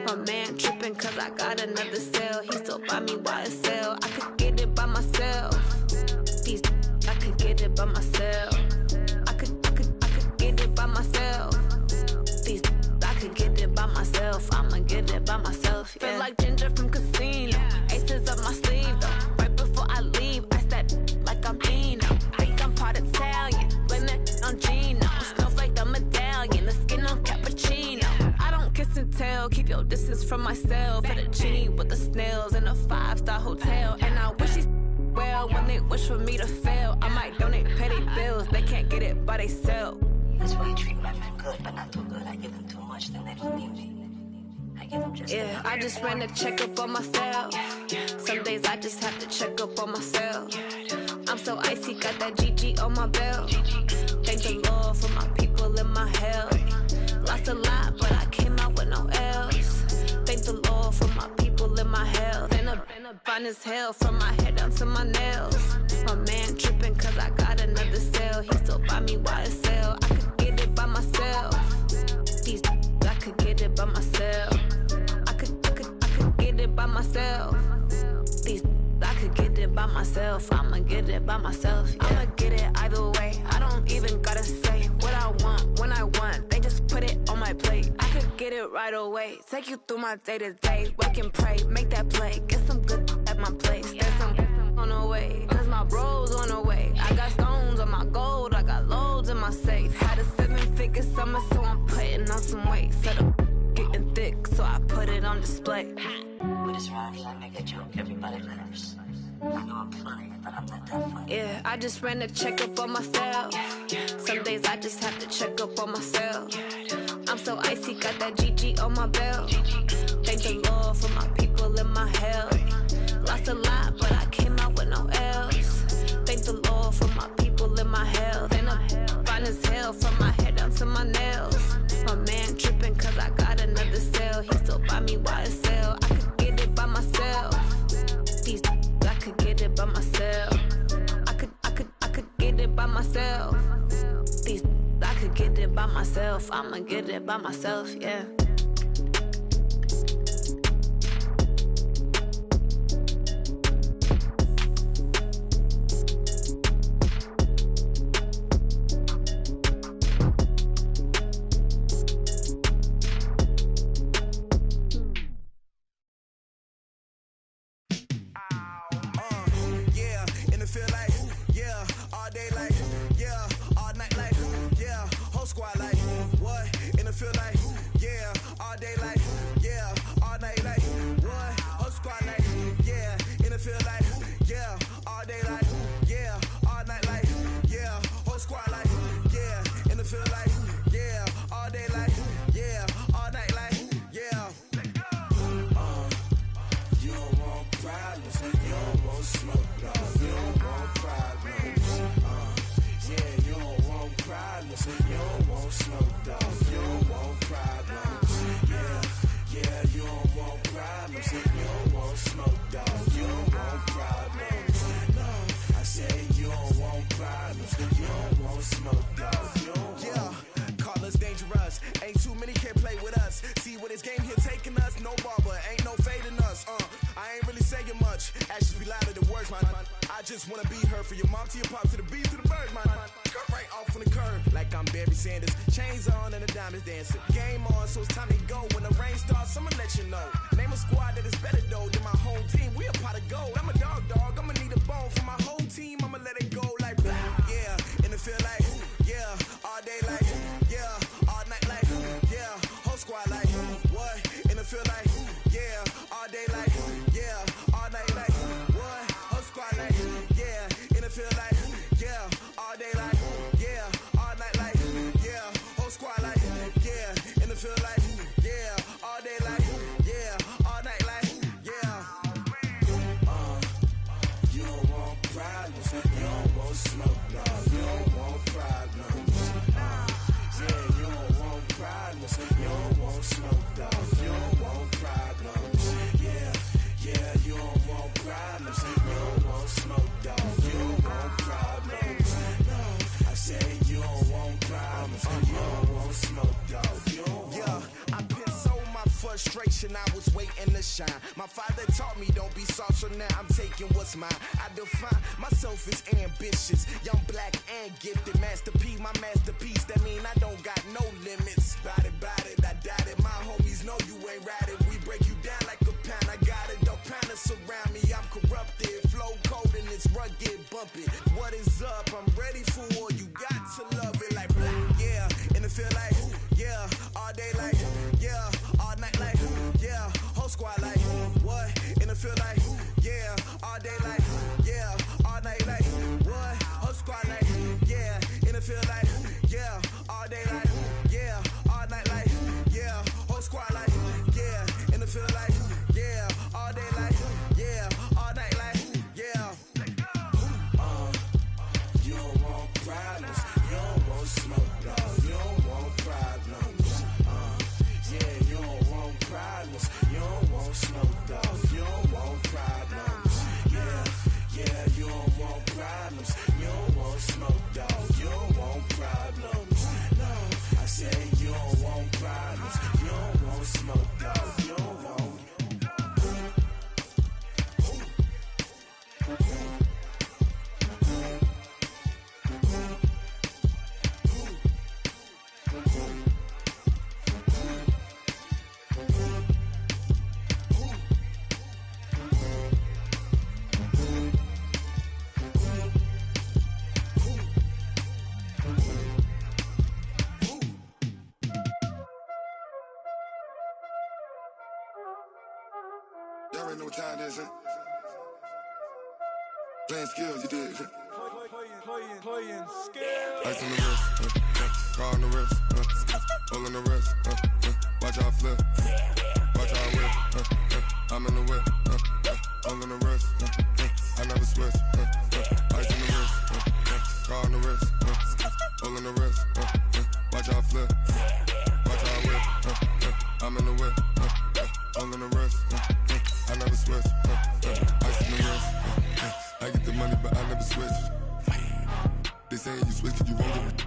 My man tripping cause I got another cell. He still buy me YSL. I could get it by myself. These I could get it by myself. I could get it by myself. These I could get it by myself. I'ma get it by myself. Yeah. Feel like Ginger from Casino. Aces up my sleeve though. Right before I leave, I said like I'm Dino. Think I'm part Italian. Blame that on Gino. Smells like the medallion. The skin on cappuccino. I don't kiss and tell. Keep your distance from myself. At a genie with the snails in a 5-star hotel. And I wish he's well when they wish for me to fail. I might donate petty bills. They can't get it by they sell. That's why you treat my men good, but not too good. I give them too much, then they don't need me. I give them just yeah, I just ran a checkup on myself. Some days I just have to check up on myself. I'm so icy, got that GG on my belt. Thank the Lord for my people in my health. Lost a lot, but I came out with no L's. Thank the Lord for my people in my health. And I'm fine as hell from my head down to my nails. My man tripping cause I got another cell. He still buy me YSL. I could get it by myself. These I could get it by myself. I could get it by myself. These I could get it by myself. I'ma get it by myself. Yeah. I'ma get it either way. I don't even gotta say what I want when I want. They just put it on my plate. I could get it right away. Take you through my day to day. Wake and pray, make that play. Get some good at my place. There's some on the way, cause my bro's on the way. I got stones on my gold. I got loads in my safe. Had a 7-figure summer, so I'm putting on some weight. Set up getting thick, so I put it on display. With this round here, I make a joke, everybody laughs. I know I'm funny, but I'm not that funny. Yeah, I just ran a checkup on myself. Some days I just have to check up on myself. I'm so icy, got that GG on my belt. Thank the Lord for my people in my health. Lost a lot, but I came out with no L's. Thank the Lord for my people in my health. And I'm fine as hell from my head down to my nails. My man tripping cause I got another cell. He still buy me YSL. I could get it by myself. These I could get it by myself. I could get it by myself. These I could get it by myself. I'ma get it by myself, yeah. just wanna be her. From your mom to your pop to the beat to the birds, man. Cut right off on the curb like I'm Barry Sanders. Chains on and the diamonds dancing. Game on, so it's time to go. When the rain starts, I'ma let you know. Name a squad that is better though than my home team. We a pot of gold. I'm a dog. I'ma need a bone for my whole team. I'ma let it go like yeah. And it feel like yeah. All day like yeah. All night like yeah. Whole squad like what? And it feel like yeah. All day like yeah. All night like what? Whole squad like yeah. And it feel like yeah. All day like yeah. All night like yeah. Whole squad like yeah. And it feel like yeah. You don't want smoke, dog. You don't want problems. Yeah, you don't want problems. You don't want smoke, dog. You don't want problems. No, I said you don't want problems. You don't want smoke, dog. You don't want. Yeah, I piss on my frustration. I was waiting to shine. My father taught me don't be soft, so now I'm taking what's mine. I define myself as ambitious, young, black, and gifted. Master P, my masterpiece. That mean I don't got no limits. Bout it, I doubt it. My homies know you ain't ratted. We break you down like a pound. I got it, dog pounders surround me. I'm corrupted, flow cold and it's rugged, bumpy. What is up? I'm ready for war. You got to love it like black, yeah. And it feel like, yeah, all day like, yeah, all night like, yeah, whole squad like, what? And it feel like, yeah, all day like, yeah, all night like, what? Whole squad like, yeah, and it feel like, yeah, all day like, yeah, all night like, yeah, whole squad like, yeah, and it feel like, yeah, all day like, yeah, all night like, yeah. You don't want problems. You don't want smoke, dog. You don't want problems. Yeah, you don't want problems. You don't want smoke, dog. You don't want problems. Yeah, you don't want problems. You don't want smoke, dog. You don't want problems. No, I said you don't want problems. You don't want smoke, dog. You don't want. Y'all already know what time it is, huh? Playing skills, you did. Playing skills. Ice on the wrist, car on the wrist, hole in the wrist, watch how I flip, watch how I whip, I'm in the whip, hole in the wrist, I never switch, ice on the wrist, car on the wrist, hole in the wrist, watch how I flip, watch how I whip, I'm in the whip, hole in the wrist, I never switch, ice on the wrist, I get the money but I never switch. They saying you switch cause you won't get it.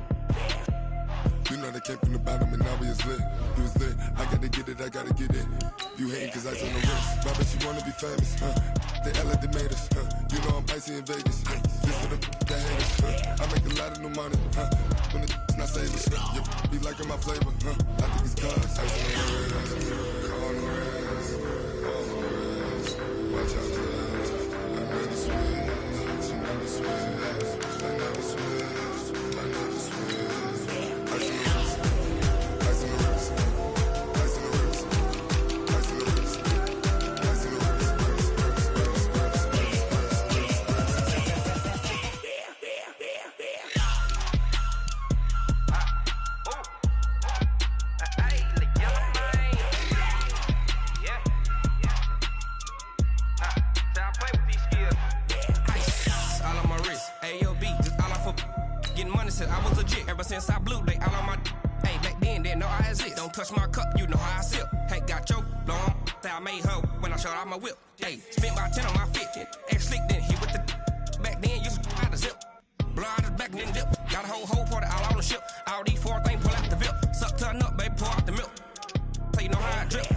You know they came from the bottom and now we is lit. You was lit, I gotta get it, I gotta get it. You hating cause ice on the wrist, but I bet you wanna be famous, They elevated us, You know I'm icy in Vegas, This for the that haters, I make a lot of new money, When it's not savers, You be liking my flavor, I think it's cause ice on the wrist, on the wrist, on the wrist. Watch out, cuz I never switch, I never switch. I never switch, I never switch. Ice on the wrist, ice on the wrist, ice on the wrist, ice on the wrist, ice on the I was legit ever since I blew. They all on my. Hey, back then didn't know I exist. Don't touch my cup, you know how I sip. Hey, got your long. I made her when I showed out my whip. Hey, spent my 10 on my fit. Ex slick then hit with the. Back then used to out the zip. Blow out his back and then dip. Got a whole party all on the ship. All these four things pull out the VIP. Suck turn up, baby, pour out the milk. So you know how I drip.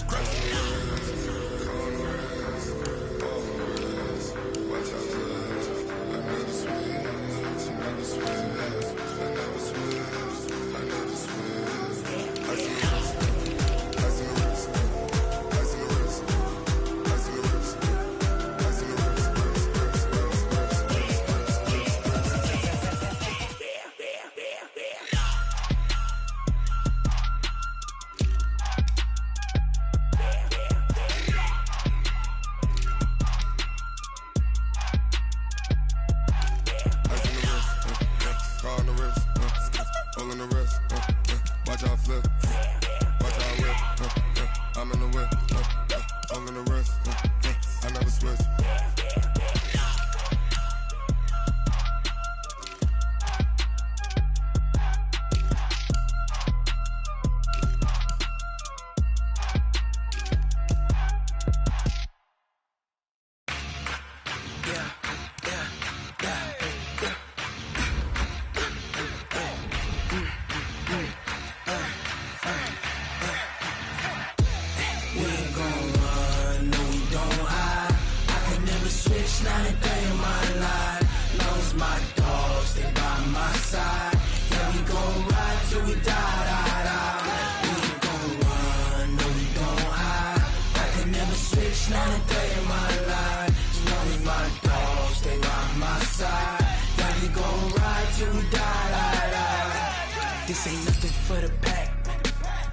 This ain't nothing for the pack.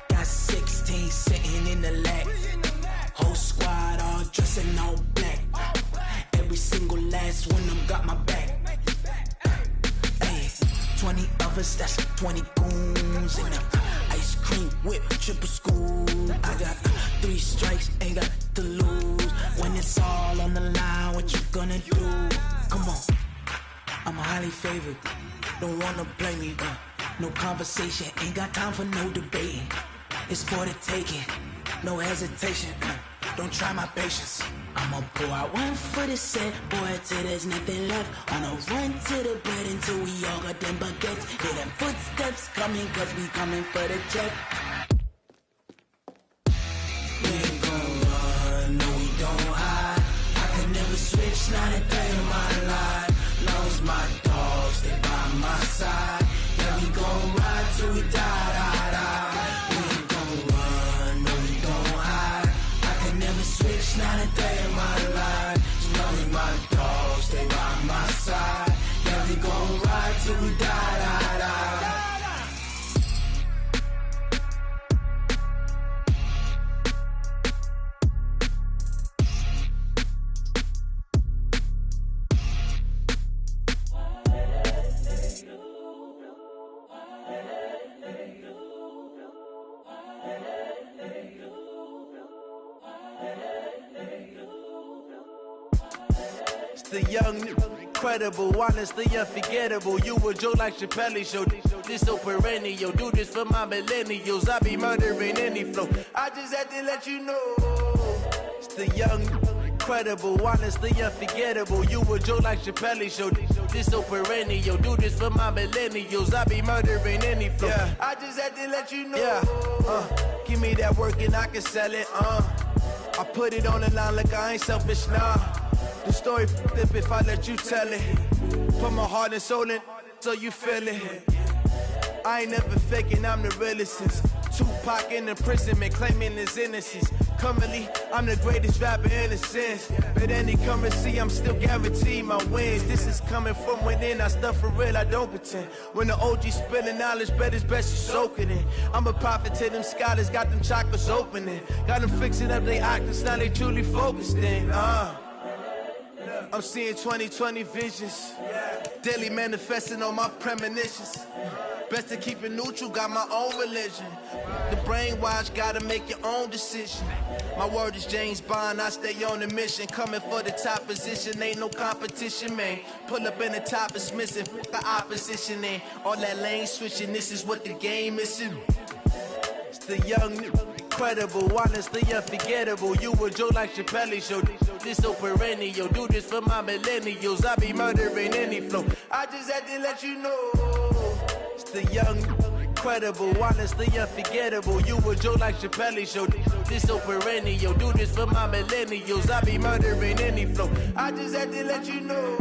Got 16 sitting in the lap. Whole squad all dressed in all black. Every single last one of them got my back. 20 of us, that's 20 goons. And ice cream whip, triple scoop. I got 3 strikes, ain't got to lose. When it's all on the line, what you gonna do? Come on, I'm highly favored. Don't wanna blame me, no conversation, ain't got time for no debating. It's for the taking, no hesitation, don't try my patience. I'ma pour out one for the set, boy, till there's nothing left. On a run to the bread until we all got them baguettes. Hear them footsteps coming, cause we coming for the check. We ain't gon' run, no we don't hide. I can never switch, not a day in my life. Long as my dogs stay by my side. Yeah, we gon' ride till we die, die, die. We ain't gon' run, no we don't hide. I can never switch, not a day in my life. As long as my dogs stay by my side. Yeah, we gon' ride till we die, die, die. The young, incredible, honestly unforgettable. You a joke like Chappelle show. This so perennial. Do this for my millennials. I be murdering any flow. I just had to let you know. It's the young, incredible, honestly unforgettable. You a joke like Chappelle show. This so perennial. Do this for my millennials. I be murdering any flow. Yeah. I just had to let you know. Yeah. Give me that work and I can sell it. I put it on the line like I ain't selfish, nah. The story flip if I let you tell it. Put my heart and soul in so you feel it. I ain't never faking, I'm the realest since Tupac in imprisonment, claiming his innocence. Currently, I'm the greatest rapper in a sense. But any currency, I'm still guaranteed my wins. This is coming from within, I stuff for real, I don't pretend. When the OG spilling knowledge, bet it's best you soak it in. I'm a prophet to them scholars, got them chakras opening. Got them fixing up they octaves, now they truly focused in. I'm seeing 2020 visions, daily manifesting on my premonitions. Best to keep it neutral, got my own religion. The brainwash, gotta make your own decision. My word is James Bond, I stay on the mission. Coming for the top position, ain't no competition, man. Pull up in the top, it's missing, fuck the opposition, ain't all that lane switching, this is what the game is. It's the young, incredible, honestly unforgettable. You a joke like Chappelle show. This so perennial. Do this for my millennials. I be murdering any flow. I just had to let you know. It's the young, incredible, honestly unforgettable. You a joke like Chappelle show. This so perennial. Do this for my millennials. I be murdering any flow. I just had to let you know.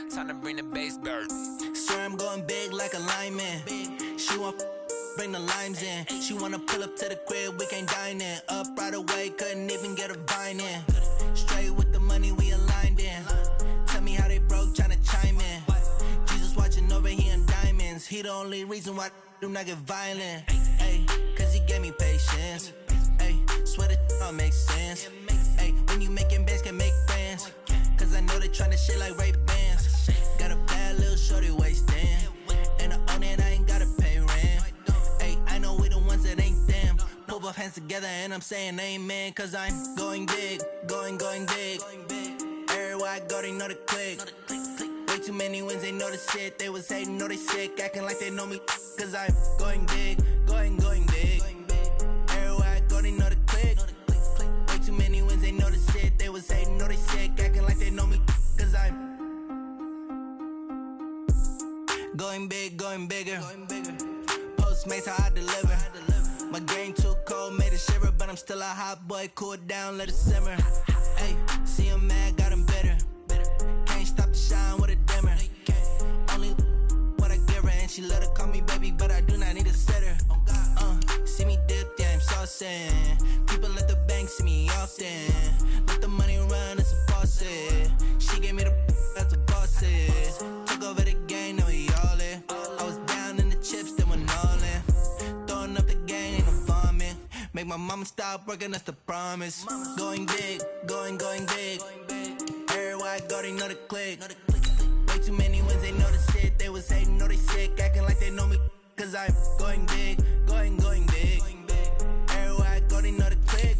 Time to bring the bass bird. Swear I'm going big like a lineman. She want bring the limes in. She wanna pull up to the crib, we can't dine in. Up right away, couldn't even get a vine in. Straight with the money, we aligned in. Tell me how they broke, tryna chime in. Jesus watching over here in diamonds. He the only reason why do not get violent. Ay, cause he gave me patience. Ay, swear that all makes sense. Ay, when you making bands, can make friends. Cause I know they tryna shit like Ray-Bans. Got a bad little shorty wasting. And I own it, I ain't gotta pay rent. Ay, I know we the ones that ain't them. Pull both hands together and I'm saying amen. Cause I'm going big, going big. Everywhere I go, they know the click. Way too many wins, they know the shit. They was hating, know they sick, acting like they know me. Cause I'm going big, going going big, going bigger. Postmates, how I deliver. My game too cold, made it shiver, but I'm still a hot boy. Cool it down, let it simmer. Hey, see him mad, got him bitter. Can't stop the shine with a dimmer. Only what I give her, and she let her call me baby, but I do not need a sitter. See me dip, yeah, I'm saucing. People at the bank see me often. Let the money run, it's a faucet. She gave me the that's a boss is. Took over the game, now we all in. I was down in the chips, then went all in. Throwing up the game, ain't no vomit. Make my mama stop working, that's the promise. Going big, going big. Everywhere I go, they know the click. Way too many wins, they know the shit. They was hating, know they sick, acting like they know me. Cause I'm going big, going big. Everywhere I go, they know the click.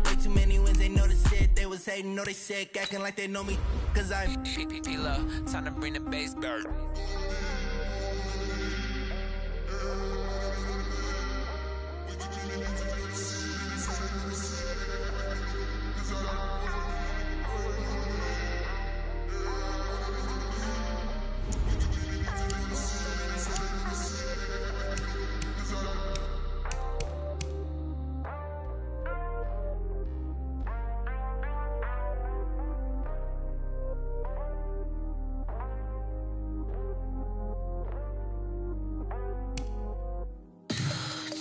Way too many wins, they know the shit. They was hating, know they sick, acting like they know me. Cause I'm P-P-P-Love, time to bring the bass bird.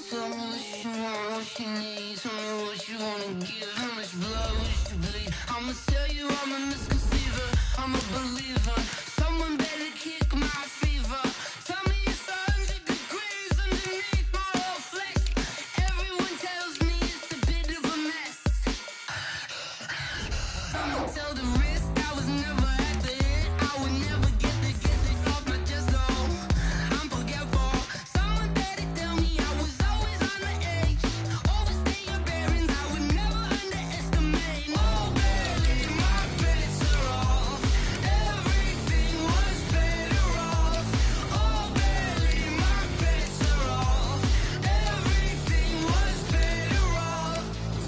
Tell me what you want, what you need. Tell me what you wanna give. How much blood would you bleed? I'ma tell you I'm a misconceiver. I'm a believer. Someone better kick my fever. Tell me it's 100 degrees underneath my whole flesh. Everyone tells me it's a bit of a mess. I'ma tell the risk I was never at the hit. I would never get it off my chest though. I'm forgetful. Someone better tell me I was always on the edge. Overstay your bearings, I would never underestimate. Oh baby, my bets are off. Everything was better off. Oh baby, my bets are off. Everything was better off.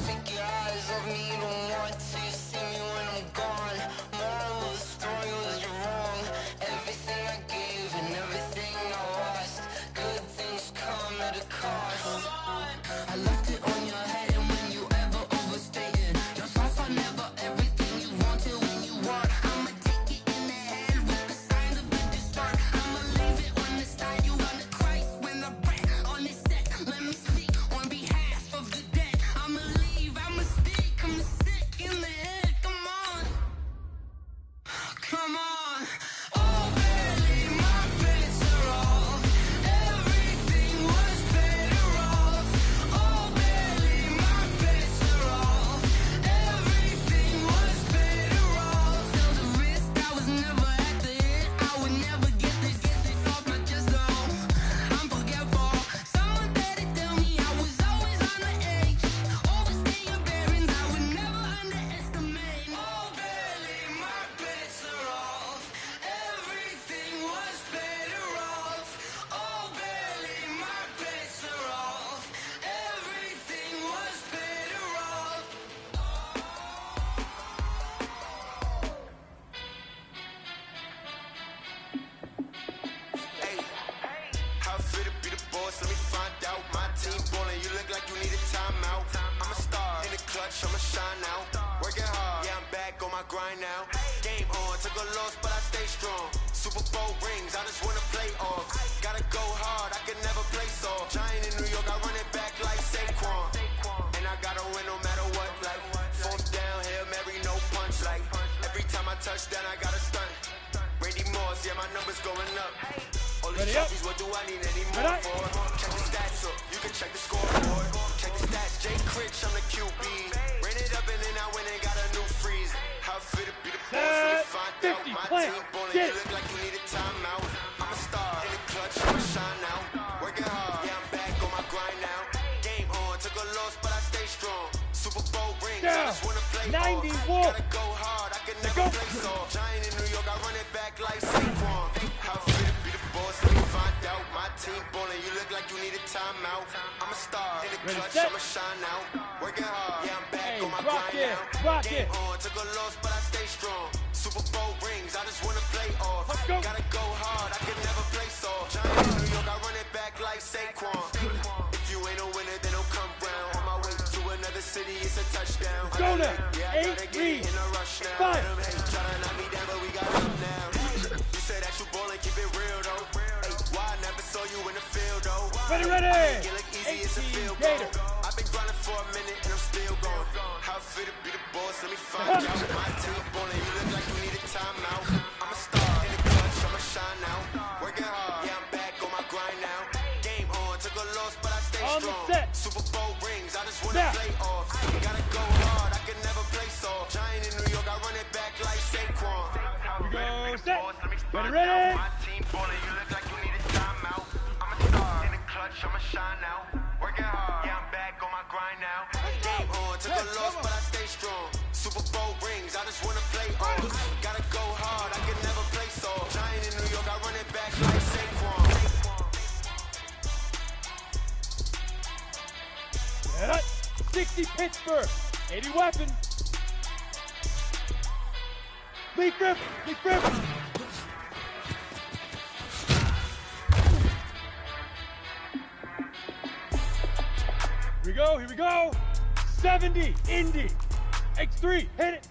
Take your eyes off me, you don't want to see me when I'm gone. Moral of the story was you're wrong. Everything I gave and everything I lost. Good things come at a cost. I left it on your head, and when you ever overstay it, your thoughts are never everything you wanted when you want. I'ma take it in the head with the signs of a distort. I'ma leave it on the side. You on the Christ when I breath on this set. Let me speak on behalf of the dead. I'ma leave, I'ma speak, I'm sick in the head. Come on, come on. Oh baby, my bets are off. Everything was better off. Oh baby, my bets are off. Everything was better off. Tell the risk I was never at the hit. I would never get it off my chest though. I'm forgetful. Someone better tell me I was always on the edge. Overstay your bearings, I would never underestimate. Oh baby, my bets are off. Everything was better off. Oh baby, my bets are off. Everything was better off. Hey, how I feel to be the boss, let me find out. My team ballin', you look like you need a timeout. I'm a star in the clutch, I'ma shine out. Working hard, yeah, I'm back on my grind now. Game on, took a loss, but I stay strong. Super Bowl rings, I just wanna play off. Gotta go hard, I can never play soft. Giant in New York, I run it back like Saquon. And I gotta win no matter what, like fourth down, Hail Mary, no punch. Like every time I touch down, I gotta stunt. Randy Moss, yeah, my numbers going up. All these trophies, what do I need any more for? Check the stats up, you can check the scoreboard. Check the stats, Jay Critch, I'm the QB. Ran it up and then I went and got a new freeze. How I feel to be the boss, let me find out. My team ballin', you look like you need a timeout. I'm a star in the clutch, I'ma shine out. Working hard, yeah, I'm back on my grind now. Game on, took a loss, but I stay strong. Super Bowl rings, I just wanna play off. Gotta go hard, I can never play soft. Giant in New York, I run it back like Saquon. How I feel to be the boss, let me find out. My team ballin', you look like you need a timeout. I'm a star in the clutch, I'ma shine out. Working hard, yeah, I'm back on my grind now. Game on, took a loss, but I stay strong. Super Bowl rings, I just wanna play off. Gotta go hard, I can never play soft. Giant in New York, I run it back like Saquon. If you ain't a winner, then don't come round. On my way to another city, it's a touchdown. Go now. Yeah, I gotta get it in a rush now. Let 'em hate, try to knock me down, but we got up now. You said that you ballin', keep it real though. Hey, why I never saw you in the field though? Ready. Make it look easy, it's a field goal. I've been grinding for a minute and I'm still going. How I feel to be the boss, let me find out. My team ballin', you look like you need a timeout. I'm a star in the clutch, I'ma shine now. Working hard, yeah, I'm back on my grind now. Game on, took a loss, but I stay strong. Super Bowl rings, I just wanna play off. Gotta go hard, I can never play soft. Giant in New York, I run it back like Saquon. We go set. Ready. My team ballin', you look like you need a timeout. I'm a star in the clutch, I'ma shine now. Working hard, yeah, I'm back on my grind now. Game on, took a loss, but I stay strong. Super Bowl rings, I just wanna play off. Gotta go hard, I can never play soft. Giant in New York, I run it back like Saquon. Yeah, 60 Pittsburgh, 80 weapons. Lee Griffin. Here we go. 70, Indy. X3, hit it.